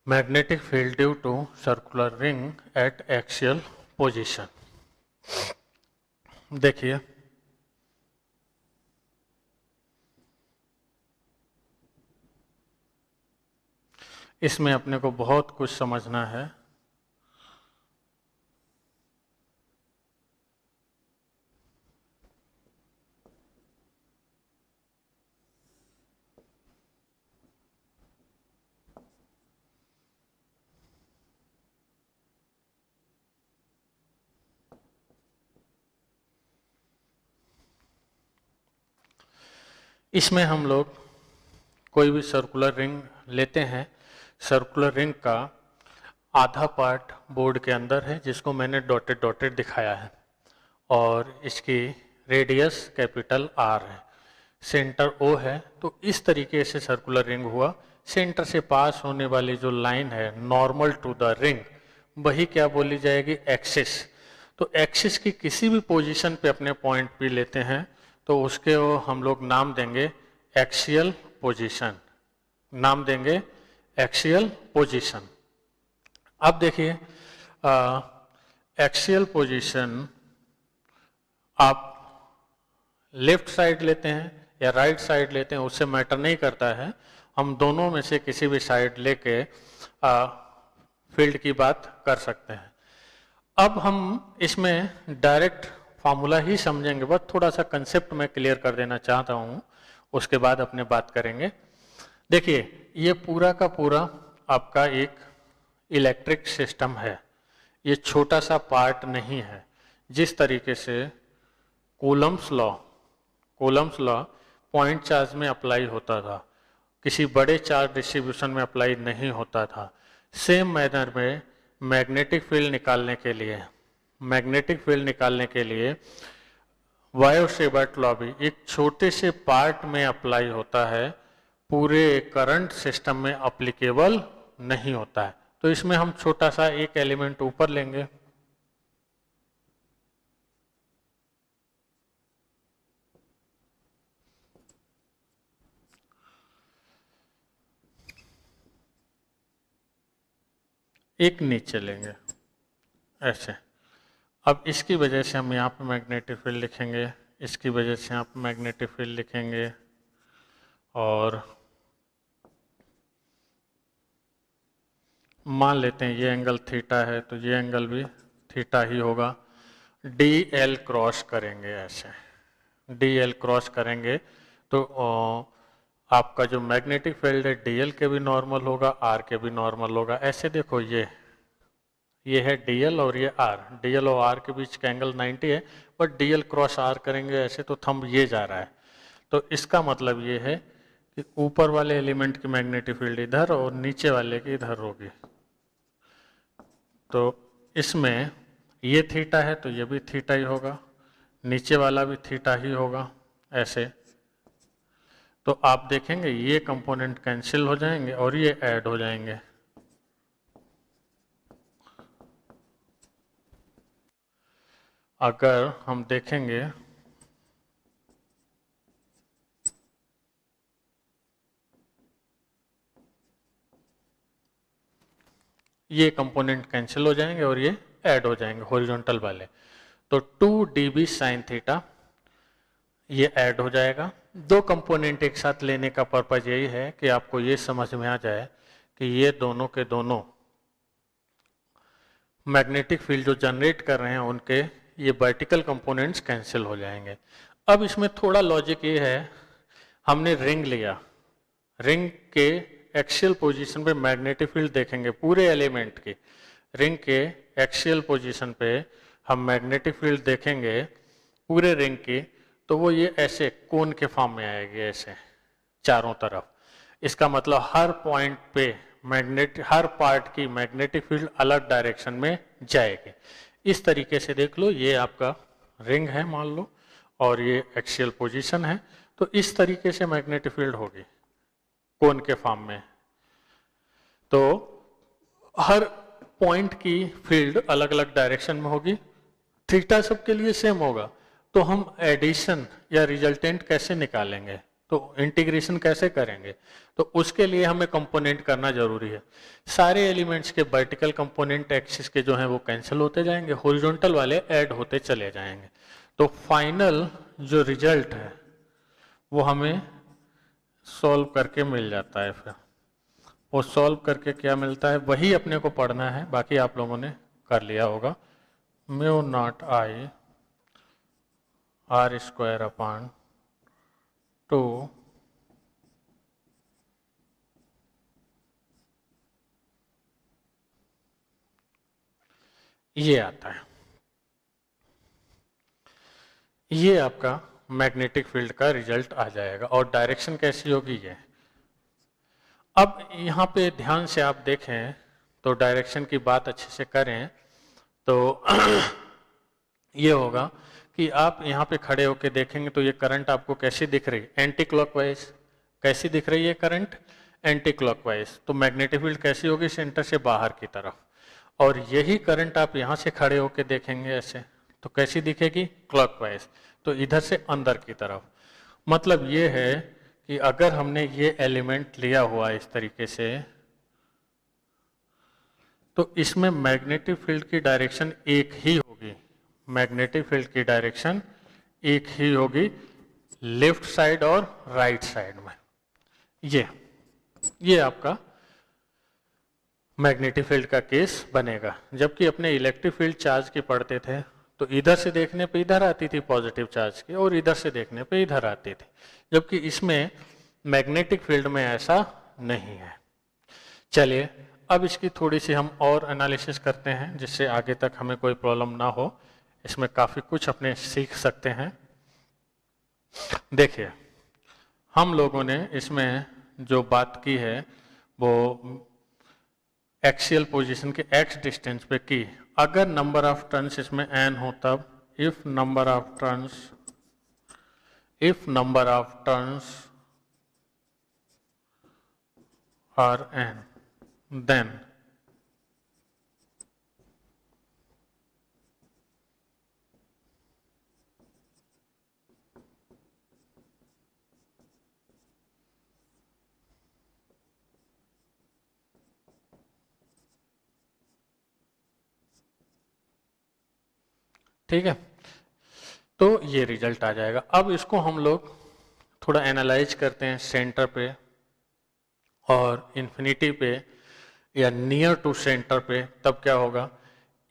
Magnetic field due to circular ring at axial position. देखिए इसमें अपने को बहुत कुछ समझना है। इसमें हम लोग कोई भी सर्कुलर रिंग लेते हैं, सर्कुलर रिंग का आधा पार्ट बोर्ड के अंदर है जिसको मैंने डॉटेड डॉटेड दिखाया है, और इसकी रेडियस कैपिटल आर है, सेंटर ओ है। तो इस तरीके से सर्कुलर रिंग हुआ। सेंटर से पास होने वाली जो लाइन है नॉर्मल टू द रिंग, वही क्या बोली जाएगी, एक्सिस। तो एक्सिस की किसी भी पोजीशन पे अपने पॉइंट पी लेते हैं तो उसके हम लोग नाम देंगे एक्सियल पोजीशन, नाम देंगे एक्सियल पोजीशन। अब देखिए एक्सियल पोजीशन आप लेफ्ट साइड लेते हैं या राइट साइड लेते हैं उससे मैटर नहीं करता है, हम दोनों में से किसी भी साइड लेके फील्ड की बात कर सकते हैं। अब हम इसमें डायरेक्ट फार्मूला ही समझेंगे, बस थोड़ा सा कंसेप्ट मैं क्लियर कर देना चाहता हूँ, उसके बाद अपने बात करेंगे। देखिए ये पूरा का पूरा आपका एक इलेक्ट्रिक सिस्टम है, ये छोटा सा पार्ट नहीं है। जिस तरीके से कूलम्स लॉ पॉइंट चार्ज में अप्लाई होता था, किसी बड़े चार्ज डिस्ट्रीब्यूशन में अप्लाई नहीं होता था। सेम मैनर में मैग्नेटिक फील्ड निकालने के लिए वायो-सेवर्ट लॉ भी एक छोटे से पार्ट में अप्लाई होता है, पूरे करंट सिस्टम में अप्लीकेबल नहीं होता है। तो इसमें हम छोटा सा एक एलिमेंट ऊपर लेंगे, एक नीचे लेंगे ऐसे। अब इसकी वजह से हम यहाँ पे मैग्नेटिक फील्ड लिखेंगे, इसकी वजह से यहाँ पे मैग्नेटिक फील्ड लिखेंगे, और मान लेते हैं ये एंगल थीटा है तो ये एंगल भी थीटा ही होगा। DL क्रॉस करेंगे ऐसे, DL क्रॉस करेंगे तो आपका जो मैग्नेटिक फील्ड है DL के भी नॉर्मल होगा, R के भी नॉर्मल होगा। ऐसे देखो ये है DL और ये R, DL और R के बीच का एंगल 90 है, बट DL क्रॉस R करेंगे ऐसे तो थंब ये जा रहा है। तो इसका मतलब ये है कि ऊपर वाले एलिमेंट की मैग्नेटिक फील्ड इधर और नीचे वाले की इधर होगी। तो इसमें ये थीटा है तो ये भी थीटा ही होगा, नीचे वाला भी थीटा ही होगा ऐसे। तो आप देखेंगे ये कंपोनेंट कैंसिल हो जाएंगे और ये ऐड हो जाएंगे। अगर हम देखेंगे ये कंपोनेंट कैंसिल हो जाएंगे और ये ऐड हो जाएंगे हॉरिजॉन्टल वाले। तो 2 dB साइन थीटा ये ऐड हो जाएगा। दो कंपोनेंट एक साथ लेने का पर्पज यही है कि आपको ये समझ में आ जाए कि ये दोनों के दोनों मैग्नेटिक फील्ड जो जनरेट कर रहे हैं उनके ये वर्टिकल कंपोनेंट्स कैंसिल हो जाएंगे। अब इसमें थोड़ा लॉजिक ये है, हमने रिंग लिया, रिंग के एक्सियल पोजीशन पे मैग्नेटिक फील्ड देखेंगे पूरे एलिमेंट की, रिंग के एक्सियल पोजीशन पे हम मैग्नेटिक फील्ड देखेंगे पूरे रिंग की, तो वो ये ऐसे कोन के फॉर्म में आएगी ऐसे चारों तरफ। इसका मतलब हर पॉइंट पे हर पार्ट की मैग्नेटिक फील्ड अलग डायरेक्शन में जाएगी। इस तरीके से देख लो, ये आपका रिंग है मान लो और ये एक्सियल पोजीशन है, तो इस तरीके से मैग्नेटिक फील्ड होगी कोन के फॉर्म में। तो हर पॉइंट की फील्ड अलग अलग डायरेक्शन में होगी, थीटा सबके लिए सेम होगा। तो हम एडिशन या रिजल्टेंट कैसे निकालेंगे, तो इंटीग्रेशन कैसे करेंगे, तो उसके लिए हमें कंपोनेंट करना जरूरी है। सारे एलिमेंट्स के वर्टिकल कंपोनेंट एक्सिस के जो हैं वो कैंसिल होते जाएंगे, हॉरिजॉन्टल वाले ऐड होते चले जाएंगे। तो फाइनल जो रिजल्ट है वो हमें सॉल्व करके मिल जाता है। फिर वो सॉल्व करके क्या मिलता है वही अपने को पढ़ना है, बाकी आप लोगों ने कर लिया होगा। म्यू नॉट आई R स्क्वायर अपॉन 2 ये आता है। ये आपका मैग्नेटिक फील्ड का रिजल्ट आ जाएगा। और डायरेक्शन कैसी होगी ये। अब यहाँ पे ध्यान से आप देखें तो डायरेक्शन की बात अच्छे से करें तो ये होगा कि आप यहाँ पे खड़े होके देखेंगे तो ये करंट आपको कैसी दिख रही है, एंटी क्लॉकवाइज। कैसी दिख रही है करंट, एंटी क्लॉकवाइज। तो मैग्नेटिक फील्ड कैसी होगी, सेंटर से बाहर की तरफ। और यही करंट आप यहाँ से खड़े होके देखेंगे ऐसे तो कैसी दिखेगी, क्लॉकवाइज। तो इधर से अंदर की तरफ। मतलब ये है कि अगर हमने ये एलिमेंट लिया हुआ इस तरीके से तो इसमें मैग्नेटिक फील्ड की डायरेक्शन एक ही होगी, मैग्नेटिक फील्ड की डायरेक्शन एक ही होगी लेफ्ट साइड और राइट साइड में। ये आपका मैग्नेटिक फील्ड का केस बनेगा। जबकि अपने इलेक्ट्रिक फील्ड चार्ज की पढ़ते थे तो इधर से देखने पे इधर आती थी पॉजिटिव चार्ज की और इधर से देखने पे इधर आती थी, जबकि इसमें मैग्नेटिक फील्ड में ऐसा नहीं है। चलिए अब इसकी थोड़ी सी हम और एनालिसिस करते हैं जिससे आगे तक हमें कोई प्रॉब्लम ना हो। इसमें काफ़ी कुछ अपने सीख सकते हैं। देखिए, हम लोगों ने इसमें जो बात की है वो एक्सियल पोजीशन के x डिस्टेंस पे की। अगर नंबर ऑफ टर्न्स इसमें n हो तब if number of turns are n then ठीक है, तो ये रिजल्ट आ जाएगा। अब इसको हम लोग थोड़ा एनालाइज करते हैं सेंटर पे और इन्फिनिटी पे या नियर टू सेंटर पे, तब क्या होगा,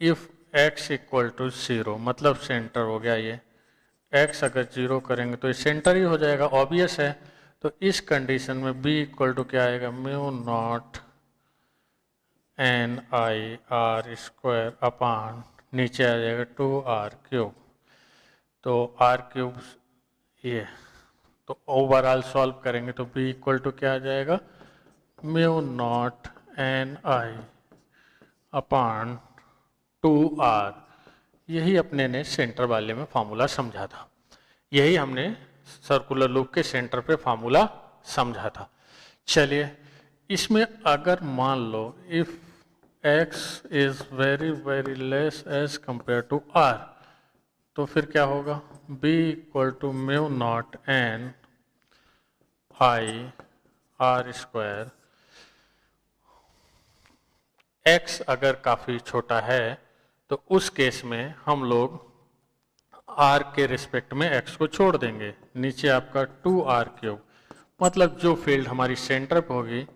इफ x इक्वल टू 0 मतलब सेंटर हो गया ये, x अगर 0 करेंगे तो ये सेंटर ही हो जाएगा, ऑब्वियस है। तो इस कंडीशन में b इक्वल टू क्या आएगा, म्यू नॉट NIR² अपान नीचे आ जाएगा 2r³। तो r³ ये, तो ओवरऑल सॉल्व करेंगे तो b इक्वल टू क्या आ जाएगा, mu not NI upon 2r। यही अपने ने सेंटर वाले में फार्मूला समझा था, यही हमने सर्कुलर लूप के सेंटर पे फार्मूला समझा था। चलिए, इसमें अगर मान लो if x is very very less as compare to r, तो फिर क्या होगा, b equal to mu naught n i r²। x अगर काफ़ी छोटा है तो उस केस में हम लोग r के रिस्पेक्ट में x को छोड़ देंगे, नीचे आपका 2r³। मतलब जो फील्ड हमारी सेंटर पे होगी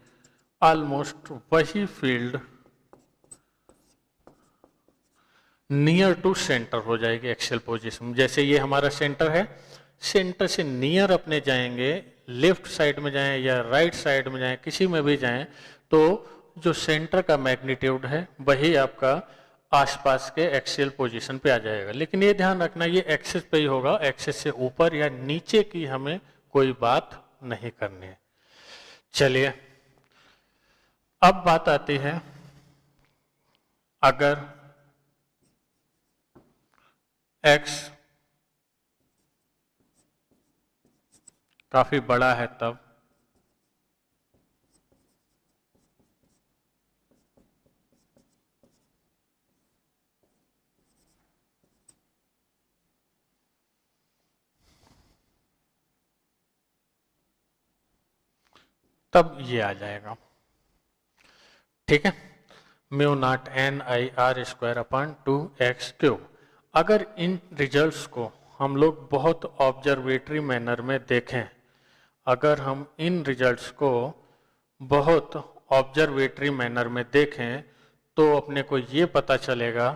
ऑलमोस्ट वही फील्ड नियर टू सेंटर हो जाएगी एक्सियल पोजीशन। जैसे ये हमारा सेंटर है, सेंटर से नियर अपने जाएंगे, लेफ्ट साइड में जाएं या राइट साइड में जाएं, किसी में भी जाएं, तो जो सेंटर का मैग्नीट्यूड है वही आपका आसपास के एक्सियल पोजीशन पे आ जाएगा। लेकिन ये ध्यान रखना ये एक्सिस पे ही होगा, एक्सिस से ऊपर या नीचे की हमें कोई बात नहीं करनी है। चलिए, अब बात आती है अगर x काफी बड़ा है तब ये आ जाएगा, ठीक है, म्यू नॉट NIR² अपान 2x³। अगर इन रिजल्ट्स को हम लोग बहुत ऑब्जर्वेटरी मैनर में देखें, अगर हम इन रिजल्ट्स को बहुत ऑब्जर्वेटरी मैनर में देखें तो अपने को ये पता चलेगा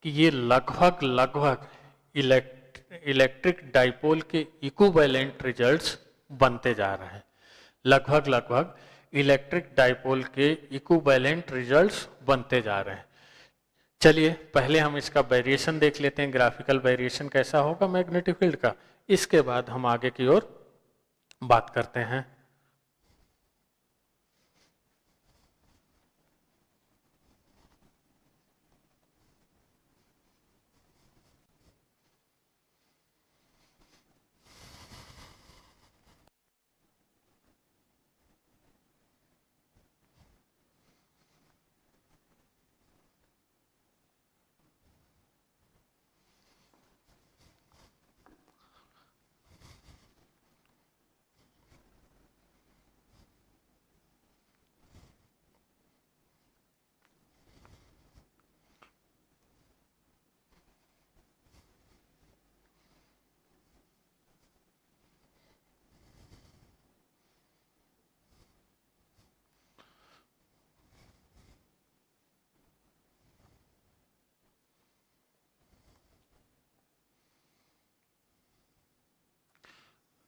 कि ये लगभग इलेक्ट्रिक डाइपोल के इक्विवेलेंट रिजल्ट्स बनते जा रहे हैं। लगभग इलेक्ट्रिक डाइपोल के इक्विवेलेंट रिजल्ट्स बनते जा रहे हैं। चलिए, पहले हम इसका वेरिएशन देख लेते हैं, ग्राफिकल वेरिएशन कैसा होगा मैग्नेटिक फील्ड का, इसके बाद हम आगे की ओर बात करते हैं।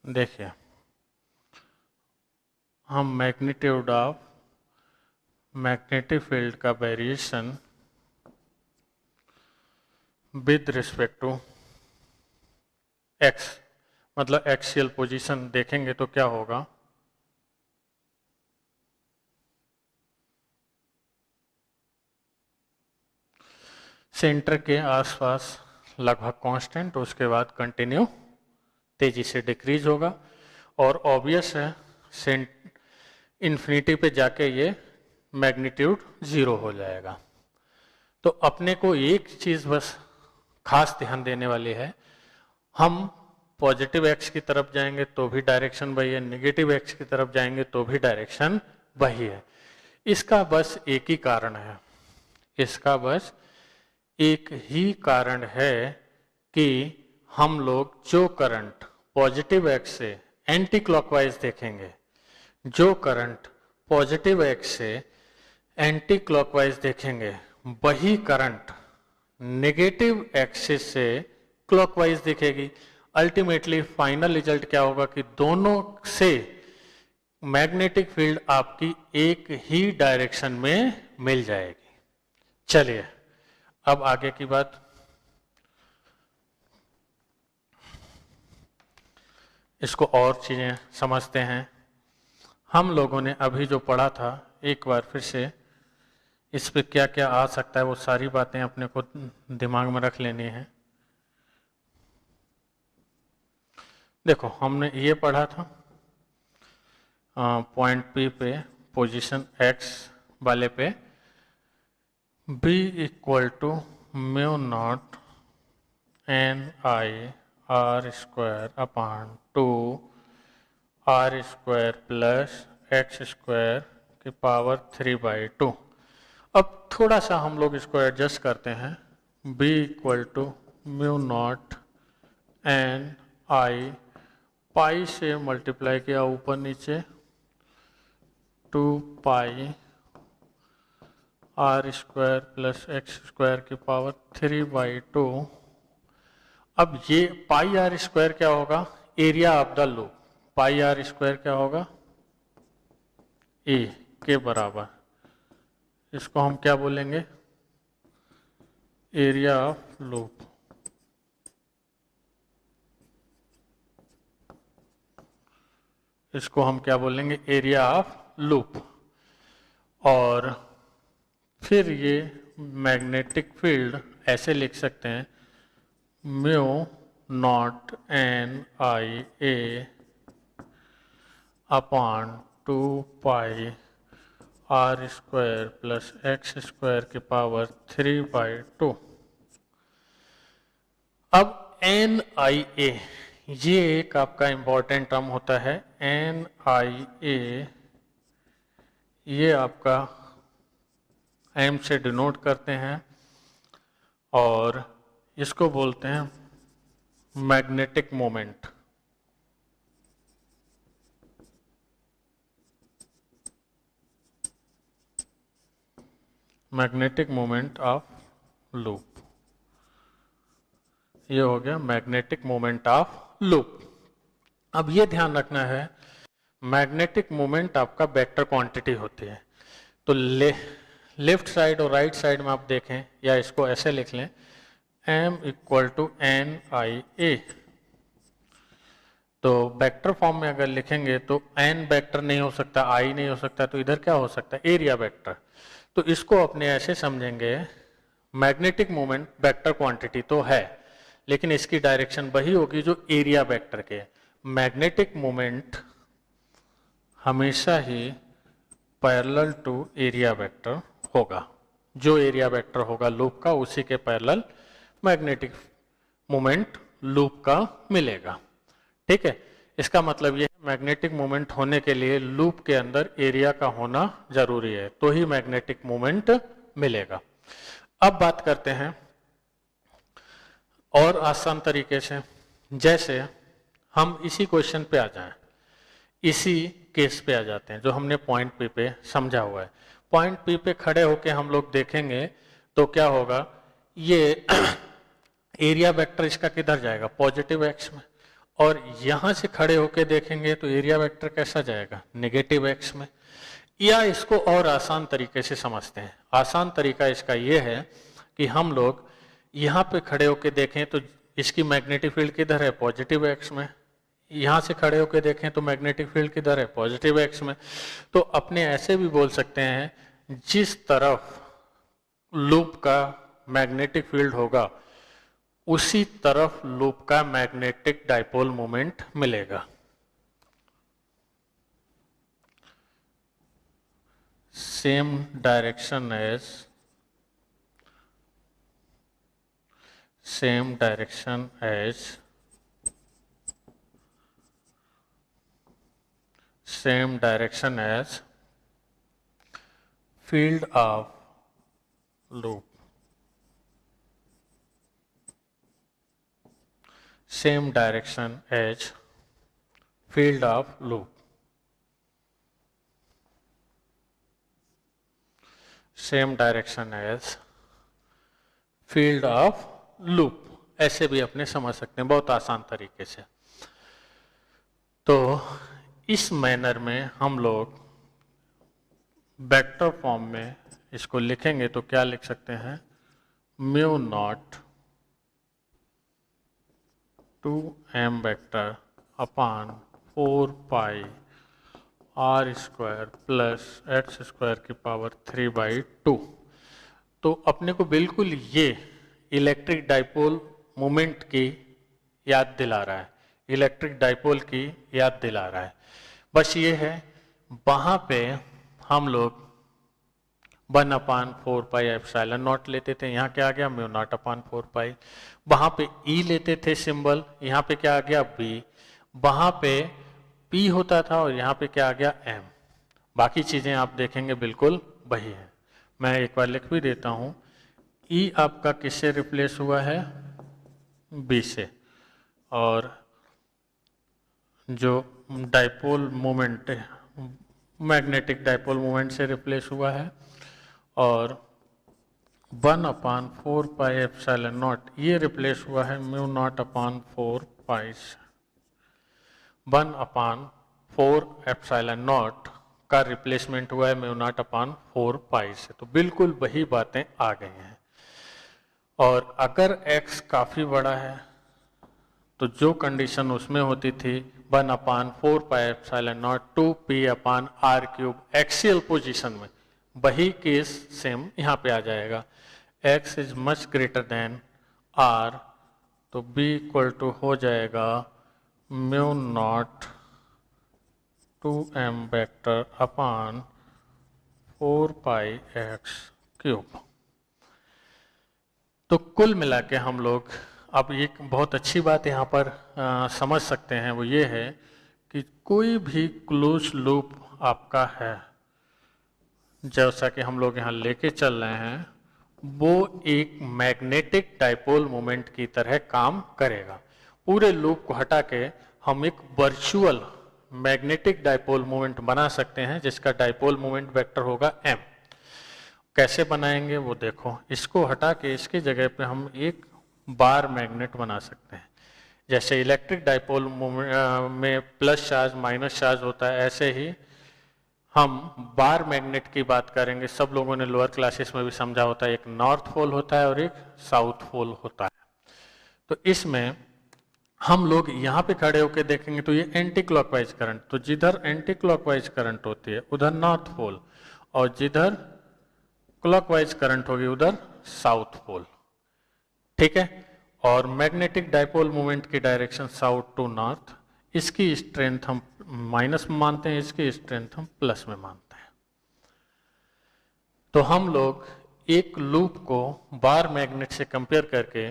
देखिए, हम मैग्नीट्यूड ऑफ मैग्नेटिक फील्ड का variation with respect to x, मतलब एक्सियल पोजीशन देखेंगे तो क्या होगा, सेंटर के आसपास लगभग कांस्टेंट, उसके बाद कंटिन्यू तेजी से डिक्रीज होगा और ऑब्वियस है इन्फिनिटी पे जाके ये मैग्नीट्यूड 0 हो जाएगा। तो अपने को एक चीज बस खास ध्यान देने वाली है, हम पॉजिटिव एक्स की तरफ जाएंगे तो भी डायरेक्शन वही है, नेगेटिव एक्स की तरफ जाएंगे तो भी डायरेक्शन वही है। इसका बस एक ही कारण है, इसका बस एक ही कारण है कि हम लोग जो करंट पॉजिटिव एक्स से एंटी क्लॉकवाइज देखेंगे, जो करंट पॉजिटिव एक्स से एंटी क्लॉकवाइज देखेंगे, वही करंट नेगेटिव एक्सिस से क्लॉकवाइज दिखेगी। अल्टीमेटली फाइनल रिजल्ट क्या होगा कि दोनों से मैग्नेटिक फील्ड आपकी एक ही डायरेक्शन में मिल जाएगी। चलिए अब आगे की बात, इसको और चीजें समझते हैं। हम लोगों ने अभी जो पढ़ा था एक बार फिर से इस पे क्या क्या आ सकता है वो सारी बातें अपने को दिमाग में रख लेनी है। देखो हमने ये पढ़ा था पॉइंट पी पे पोजीशन एक्स वाले पे B equal to mu naught n I r square upon 2 r square plus x square की पावर 3/2। अब थोड़ा सा हम लोग इसको एडजस्ट करते हैं, B equal to mu naught n i, pi से मल्टीप्लाई किया ऊपर नीचे 2 pi r square plus x square की पावर 3/2। अब ये पाई आर स्क्वायर क्या होगा, area of the loop. Pi r square क्या होगा, ए के बराबर, इसको हम क्या बोलेंगे, एरिया ऑफ लूप। इसको हम क्या बोलेंगे, एरिया ऑफ लूप। और फिर ये मैग्नेटिक फील्ड ऐसे लिख सकते हैं, mu naught n I a upon 2 pi r square plus x square की पावर 3/2। अब एन आई ए, ये एक आपका इंपॉर्टेंट टर्म होता है, एन आई ए, ये आपका एम से डिनोट करते हैं और इसको बोलते हैं magnetic moment. Magnetic moment of loop, ये हो गया मैग्नेटिक मोमेंट ऑफ लूप। अब ये ध्यान रखना है, मैग्नेटिक मोमेंट आपका वेक्टर क्वांटिटी होती है। तो लेफ्ट साइड और राइट साइड में आप देखें, या इसको ऐसे लिख लें, m equal to N I ए। तो वेक्टर फॉर्म में अगर लिखेंगे तो n वेक्टर नहीं हो सकता, i नहीं हो सकता, तो इधर क्या हो सकता है, एरिया वेक्टर। तो इसको अपने ऐसे समझेंगे, मैग्नेटिक मोमेंट वेक्टर क्वांटिटी तो है, लेकिन इसकी डायरेक्शन वही होगी जो एरिया वेक्टर के। मैग्नेटिक मोमेंट हमेशा ही पैरेलल टू एरिया वेक्टर होगा, जो एरिया वेक्टर होगा लूप का उसी के पैरेलल मैग्नेटिक मोमेंट लूप का मिलेगा। ठीक है, इसका मतलब ये मैग्नेटिक मोमेंट होने के लिए लूप के अंदर एरिया का होना जरूरी है, तो ही मैग्नेटिक मोमेंट मिलेगा। अब बात करते हैं और आसान तरीके से, जैसे हम इसी क्वेश्चन पे आ जाएं, इसी केस पे आ जाते हैं जो हमने पॉइंट पी पे समझा हुआ है। पॉइंट पी पे खड़े होके हम लोग देखेंगे तो क्या होगा, ये एरिया वेक्टर इसका किधर जाएगा, पॉजिटिव एक्स में, और यहां से खड़े होके देखेंगे तो एरिया वेक्टर कैसा जाएगा, नेगेटिव एक्स में। या इसको और आसान तरीके से समझते हैं, आसान तरीका इसका ये है कि हम लोग यहाँ पे खड़े होके देखें तो इसकी मैग्नेटिक फील्ड किधर है, पॉजिटिव एक्स में, यहाँ से खड़े होकर देखें तो मैग्नेटिक फील्ड किधर है, पॉजिटिव एक्स में। तो अपने ऐसे भी बोल सकते हैं जिस तरफ लूप का मैग्नेटिक फील्ड होगा उसी तरफ लूप का मैग्नेटिक डाइपोल मोमेंट मिलेगा। Same direction as field of loop, same direction as field of loop, same direction as field of loop, ऐसे भी अपने समझ सकते हैं बहुत आसान तरीके से। तो इस मैनर में हम लोग वेक्टर फॉर्म में इसको लिखेंगे तो क्या लिख सकते हैं, mu not 2m vector upon 4 pi r square plus x square की पावर 3/2। तो अपने को बिल्कुल ये इलेक्ट्रिक डाइपोल मोमेंट की याद दिला रहा है, इलेक्ट्रिक डाइपोल की याद दिला रहा है। बस ये है, वहाँ पे हम लोग 1/4 पाई एप्सिलॉन नॉट लेते थे, यहाँ क्या आ गया म्यू नॉट अपान 4 पाई। वहाँ पे E लेते थे सिंबल, यहाँ पे क्या आ गया B। वहाँ पे P होता था और यहाँ पे क्या आ गया M। बाकी चीज़ें आप देखेंगे बिल्कुल वही है। मैं एक बार लिख भी देता हूँ, E आपका किससे रिप्लेस हुआ है, B से, और जो dipole moment magnetic dipole moment से रिप्लेस हुआ है, और 1/4 पाई एप्सिलॉन नॉट ये रिप्लेस हुआ है म्यू नॉट अपान 4 पाई से। 1/4 एप्सिलॉन नॉट का रिप्लेसमेंट हुआ है म्यू नॉट अपान 4 पाई से। तो बिल्कुल वही बातें आ गई हैं। और अगर x काफ़ी बड़ा है तो जो कंडीशन उसमें होती थी 1/4 pi epsilon not 2p/r³ axial position में, वही केस सेम यहाँ पे आ जाएगा। x is much greater than r, तो b इक्वल टू हो जाएगा mu not 2m vector upon 4 pi x³। तो कुल मिला के हम लोग अब एक बहुत अच्छी बात यहाँ पर समझ सकते हैं, वो ये है कि कोई भी क्लोज लूप आपका है, जैसा कि हम लोग यहाँ लेके चल रहे हैं, वो एक मैग्नेटिक डाइपोल मोमेंट की तरह काम करेगा। पूरे लूप को हटा के हम एक वर्चुअल मैग्नेटिक डाइपोल मोमेंट बना सकते हैं जिसका डाइपोल मोमेंट वेक्टर होगा m। कैसे बनाएंगे वो देखो, इसको हटा के इसकी जगह पे हम एक बार मैग्नेट बना सकते हैं। जैसे इलेक्ट्रिक डाइपोल में प्लस चार्ज माइनस चार्ज होता है, ऐसे ही हम बार मैग्नेट की बात करेंगे। सब लोगों ने लोअर क्लासेस में भी समझा होता है, एक नॉर्थ पोल होता है और एक साउथ पोल होता है। तो इसमें हम लोग यहाँ पे खड़े होकर देखेंगे तो ये एंटी क्लॉकवाइज करंट, तो जिधर एंटी क्लॉकवाइज करंट होती है उधर नॉर्थ पोल, और जिधर क्लॉकवाइज करंट होगी उधर साउथ पोल। ठीक है। और मैग्नेटिक डाइपोल मोमेंट की डायरेक्शन साउथ टू नॉर्थ, इसकी स्ट्रेंथ हम माइनस में मानते हैं, इसकी स्ट्रेंथ हम प्लस में मानते हैं। तो हम लोग एक लूप को बार मैग्नेट से कंपेयर करके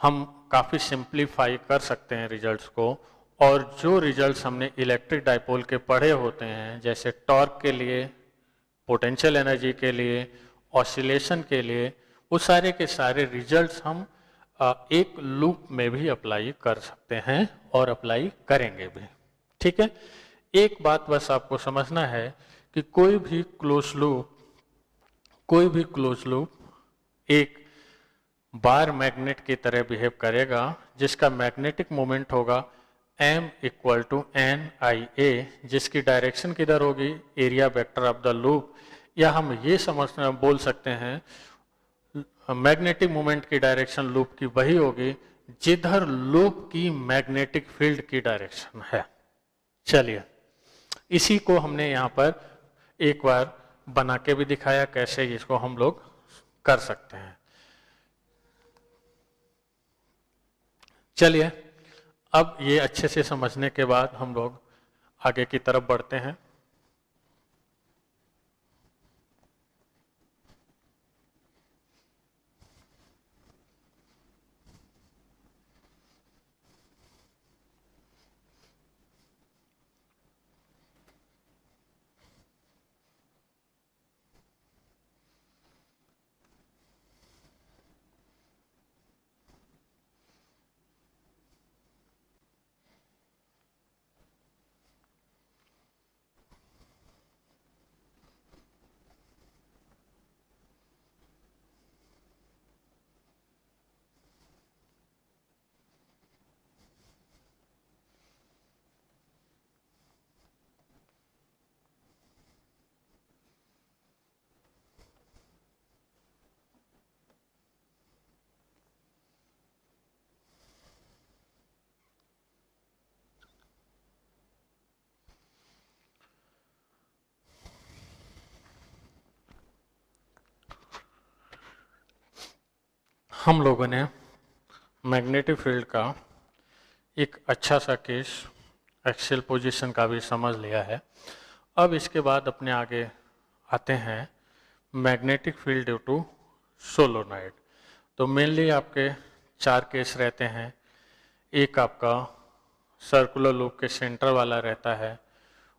हम काफ़ी सिंप्लीफाई कर सकते हैं रिजल्ट्स को, और जो रिजल्ट्स हमने इलेक्ट्रिक डाइपोल के पढ़े होते हैं, जैसे टॉर्क के लिए, पोटेंशियल एनर्जी के लिए, ऑसिलेशन के लिए, वो सारे के सारे रिजल्ट्स हम एक लूप में भी अप्लाई कर सकते हैं और अप्लाई करेंगे भी। ठीक है। एक बात बस आपको समझना है कि कोई भी क्लोज लूप एक बार मैग्नेट की तरह बिहेव करेगा, जिसका मैग्नेटिक मोमेंट होगा m इक्वल टू NIA, जिसकी डायरेक्शन किधर होगी, area vector of the loop, या हम ये बोल सकते हैं मैग्नेटिक मोमेंट की डायरेक्शन लूप की वही होगी जिधर लूप की मैग्नेटिक फील्ड की डायरेक्शन है। चलिए, इसी को हमने यहाँ पर एक बार बना के भी दिखाया कैसे इसको हम लोग कर सकते हैं। चलिए, अब ये अच्छे से समझने के बाद हम लोग आगे की तरफ बढ़ते हैं। हम लोगों ने मैग्नेटिक फील्ड का एक अच्छा सा केस एक्सियल पोजीशन का भी समझ लिया है। अब इसके बाद अपने आगे आते हैं magnetic field due to solenoid. तो मेनली आपके 4 केस रहते हैं। एक आपका सर्कुलर लूप के सेंटर वाला रहता है,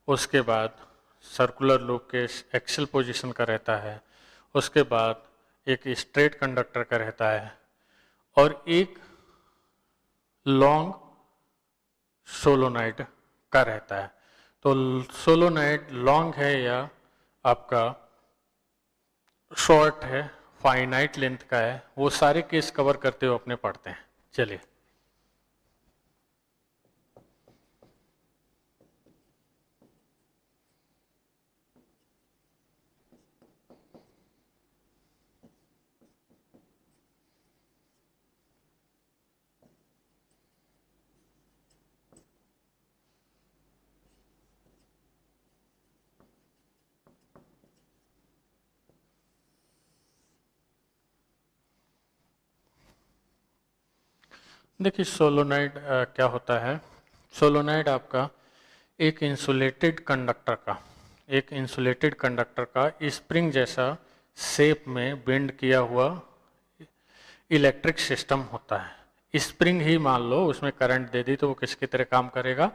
उसके बाद सर्कुलर लूप के एक्सियल पोजीशन का रहता है, उसके बाद एक स्ट्रेट कंडक्टर का रहता है, और एक लॉन्ग सोलोनाइड का रहता है। तो सोलोनाइड लॉन्ग है या आपका शॉर्ट है, फाइनाइट लेंथ का है, वो सारे केस कवर करते हुए अपने पढ़ते हैं। चलिए, देखिए सोलोनाइड क्या होता है। सोलोनाइड आपका एक इंसुलेटेड कंडक्टर का स्प्रिंग जैसा शेप में बेंड किया हुआ इलेक्ट्रिक सिस्टम होता है। स्प्रिंग ही मान लो, उसमें करंट दे दी तो वो किसकी तरह काम करेगा,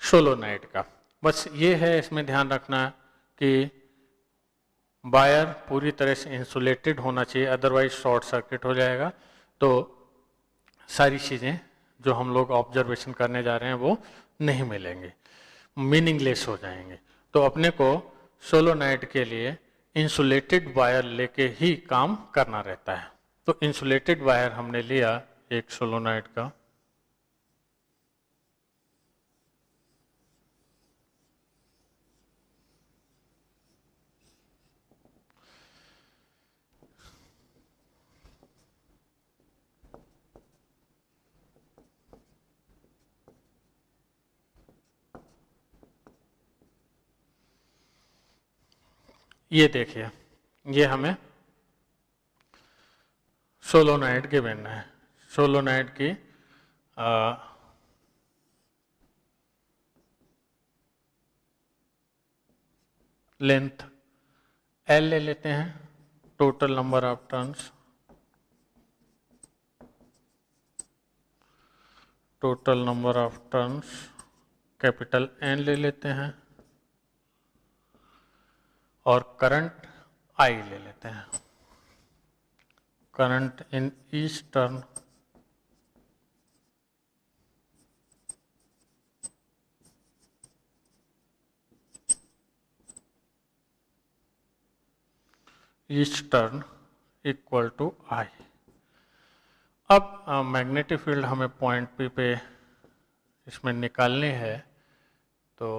सोलोनाइड का। बस ये है इसमें ध्यान रखना कि वायर पूरी तरह से इंसुलेटेड होना चाहिए, अदरवाइज शॉर्ट सर्किट हो जाएगा। तो सारी चीज़ें जो हम लोग ऑब्जर्वेशन करने जा रहे हैं वो नहीं मिलेंगी, मीनिंगलेस हो जाएंगे। तो अपने को सोलोनाइड के लिए इंसुलेटेड वायर लेके ही काम करना रहता है। तो इंसुलेटेड वायर हमने लिया एक सोलोनाइड का, ये देखिए, ये हमें सोलोनाइड गिवन है। सोलोनाइड की लेंथ L ले लेते हैं, total number of turns, capital N ले लेते हैं, और करंट I ले लेते हैं। Current in each turn equal to I। अब मैग्नेटिक फील्ड हमें पॉइंट P पे इसमें निकालनी है। तो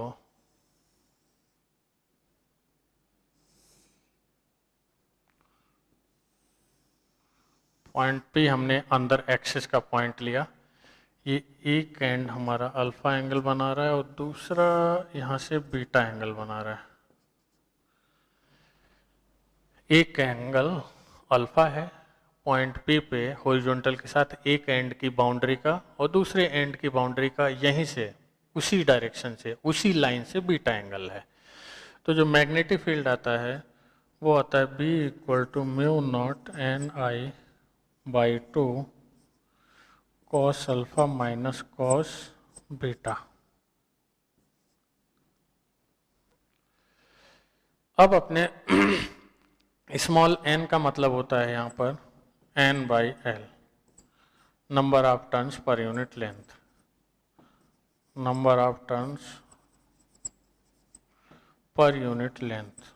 पॉइंट पी हमने अंदर एक्सिस का पॉइंट लिया, ये एक एंड हमारा अल्फा एंगल बना रहा है और दूसरा यहाँ से बीटा एंगल बना रहा है। एक एंगल अल्फा है पॉइंट पी पे हॉरिजॉन्टल के साथ एक एंड की बाउंड्री का, और दूसरे एंड की बाउंड्री का यहीं से उसी डायरेक्शन से उसी लाइन से बीटा एंगल है। तो जो मैग्नेटिक फील्ड आता है वो आता है B equal to mu naught n I by 2 cos alpha minus cos beta. अब अपने स्मॉल n का मतलब होता है यहाँ पर n by L, number of turns per unit length, number of turns per unit length.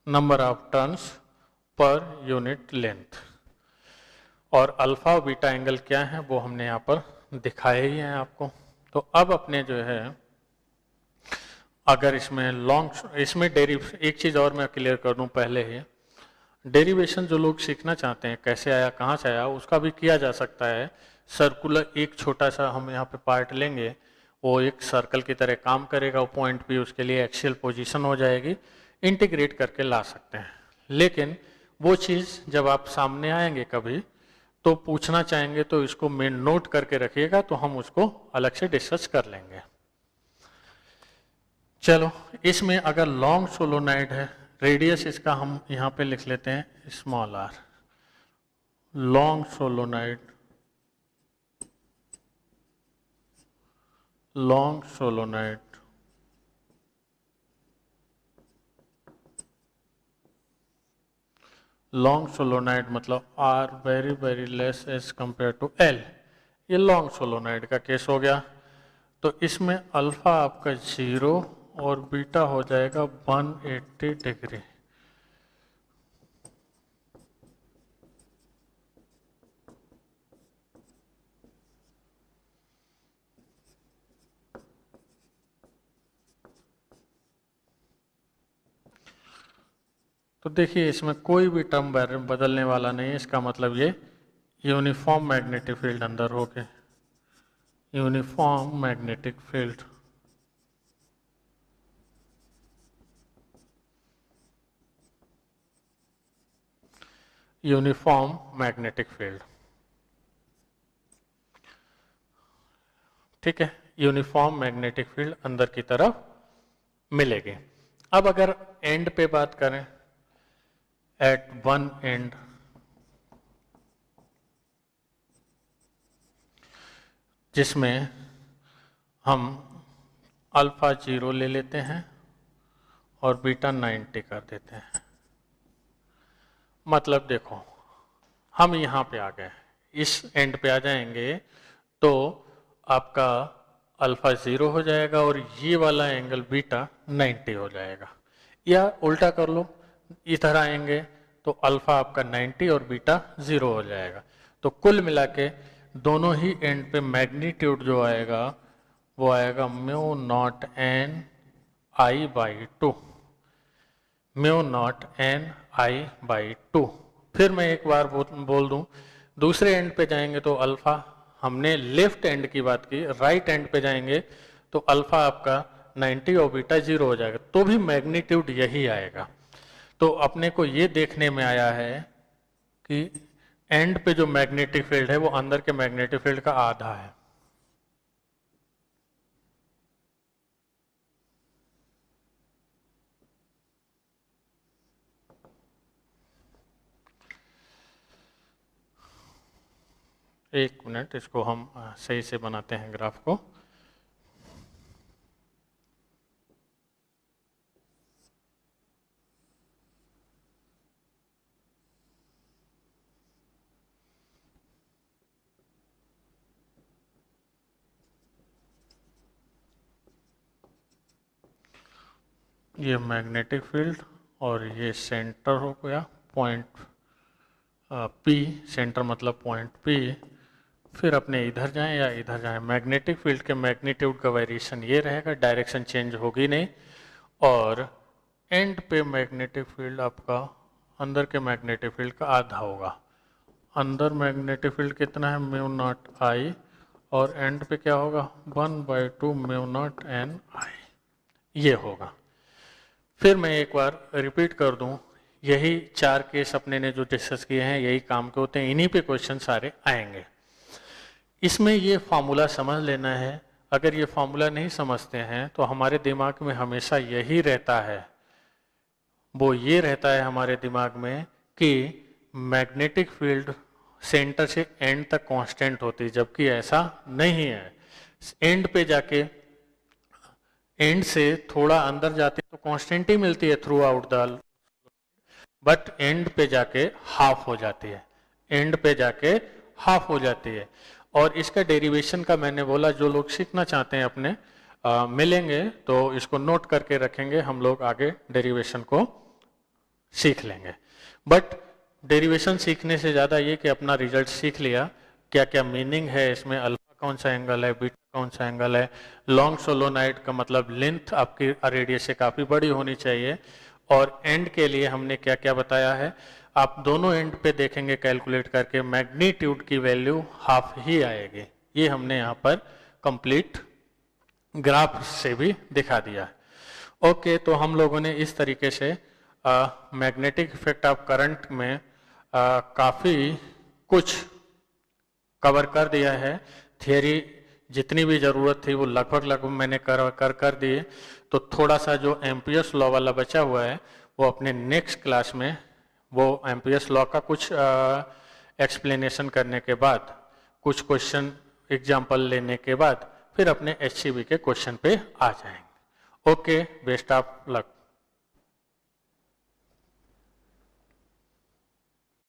Number of turns per unit length. और alpha और बीटा एंगल क्या है वो हमने यहाँ पर दिखाए ही हैं आपको। तो अब अपने जो है अगर इसमें एक चीज़ और मैं क्लियर कर दूं पहले ही, डेरिवेशन जो लोग सीखना चाहते हैं कैसे आया कहाँ से आया उसका भी किया जा सकता है। सर्कुलर एक छोटा सा हम यहाँ पे पार्ट लेंगे, वो एक सर्कल की तरह काम करेगा, वो पॉइंट भी उसके लिए एक्सियल पोजीशन हो जाएगी, इंटीग्रेट करके ला सकते हैं। लेकिन वो चीज़ जब आप सामने आएंगे कभी तो पूछना चाहेंगे तो इसको मेन नोट करके रखिएगा, तो हम उसको अलग से डिस्कस कर लेंगे। चलो, इसमें अगर लॉन्ग सोलोनाइड है, रेडियस इसका हम यहाँ पे लिख लेते हैं small r. Long solenoid, long solenoid long solenoid मतलब r very very less as compare to l, ये लॉन्ग सोलोनाइड का केस हो गया। तो इसमें अल्फा आपका 0 और बीटा हो जाएगा 180 डिग्री। तो देखिए इसमें कोई भी टर्म बदलने वाला नहीं है, इसका मतलब ये यूनिफॉर्म मैग्नेटिक फील्ड अंदर हो गए, uniform magnetic field. Uniform magnetic field, ठीक है, यूनिफॉर्म मैग्नेटिक फील्ड अंदर की तरफ मिलेगी। अब अगर एंड पे बात करें, एट वन एंड, जिसमें हम अल्फा 0 ले लेते हैं और बीटा 90 कर देते हैं। मतलब देखो हम यहाँ पे आ गए, इस एंड पे आ जाएंगे तो आपका अल्फा 0 हो जाएगा और ये वाला एंगल बीटा 90 हो जाएगा। या उल्टा कर लो, इधर आएंगे तो अल्फा आपका 90 और बीटा 0 हो जाएगा। तो कुल मिला के दोनों ही एंड पे मैग्नीट्यूड जो आएगा वो आएगा mu naught n I by 2, mu naught n I by 2। फिर मैं एक बार बोल दूं, दूसरे एंड पे जाएंगे तो अल्फा, हमने लेफ्ट एंड की बात की, राइट एंड पे जाएंगे तो अल्फा आपका 90 और बीटा 0 हो जाएगा, तो भी मैग्नीट्यूड यही आएगा। तो अपने को ये देखने में आया है कि एंड पे जो मैग्नेटिक फील्ड है वो अंदर के मैग्नेटिक फील्ड का आधा है। एक मिनट, इसको हम सही से बनाते हैं ग्राफ को। ये मैग्नेटिक फील्ड और ये सेंटर हो गया पॉइंट पी, सेंटर मतलब पॉइंट पी। फिर अपने इधर जाएं या इधर जाएं, मैग्नेटिक फील्ड के मैग्नीट्यूड का वेरिएशन ये रहेगा, डायरेक्शन चेंज होगी नहीं। और एंड पे मैग्नेटिक फील्ड आपका अंदर के मैग्नेटिक फील्ड का आधा होगा। अंदर मैग्नेटिक फील्ड कितना है, म्यू नॉट आई, और एंड पे क्या होगा, 1/2 म्यू नॉट एन आई, ये होगा। फिर मैं एक बार रिपीट कर दूं, यही 4 केस अपने ने जो डिस्कस किए हैं यही काम के होते हैं, इन्हीं पे क्वेश्चन सारे आएंगे। इसमें ये फार्मूला समझ लेना है। अगर ये फार्मूला नहीं समझते हैं तो हमारे दिमाग में हमेशा यही रहता है, वो ये रहता है हमारे दिमाग में कि मैग्नेटिक फील्ड सेंटर से एंड तक कांस्टेंट होती है, जबकि ऐसा नहीं है। एंड पे जाके, एंड से थोड़ा अंदर जाते तो कांस्टेंट ही मिलती है through out the, but and पे जाके हाफ हो जाती है, एंड पे जाके हाफ हो जाती है। और इसका डेरिवेशन का मैंने बोला, जो लोग सीखना चाहते हैं अपने मिलेंगे तो इसको नोट करके रखेंगे, हम लोग आगे डेरिवेशन को सीख लेंगे। बट डेरिवेशन सीखने से ज़्यादा ये कि अपना रिजल्ट सीख लिया, क्या क्या मीनिंग है इसमें, अल्फा कौन सा एंगल है, बीटा कौन सा एंगल है, लॉन्ग सोलोनाइड का मतलब लेंथ आपकी रेडियस से काफ़ी बड़ी होनी चाहिए, और एंड के लिए हमने क्या क्या बताया है। आप दोनों एंड पे देखेंगे कैलकुलेट करके, मैग्नीट्यूड की वैल्यू हाफ ही आएगी, ये हमने यहाँ पर कंप्लीट ग्राफ से भी दिखा दिया है। ओके, तो हम लोगों ने इस तरीके से मैग्नेटिक इफेक्ट ऑफ करंट में काफ़ी कुछ कवर कर दिया है। थियरी जितनी भी ज़रूरत थी वो लगभग मैंने कर दिए। तो थोड़ा सा जो एम्पियर्स लॉ वाला बचा हुआ है वो अपने नेक्स्ट क्लास में, वो एम्पियर्स लॉ का कुछ एक्सप्लेनेशन करने के बाद, कुछ क्वेश्चन एग्जाम्पल लेने के बाद फिर अपने HCV के क्वेश्चन पे आ जाएंगे। Okay, best of luck.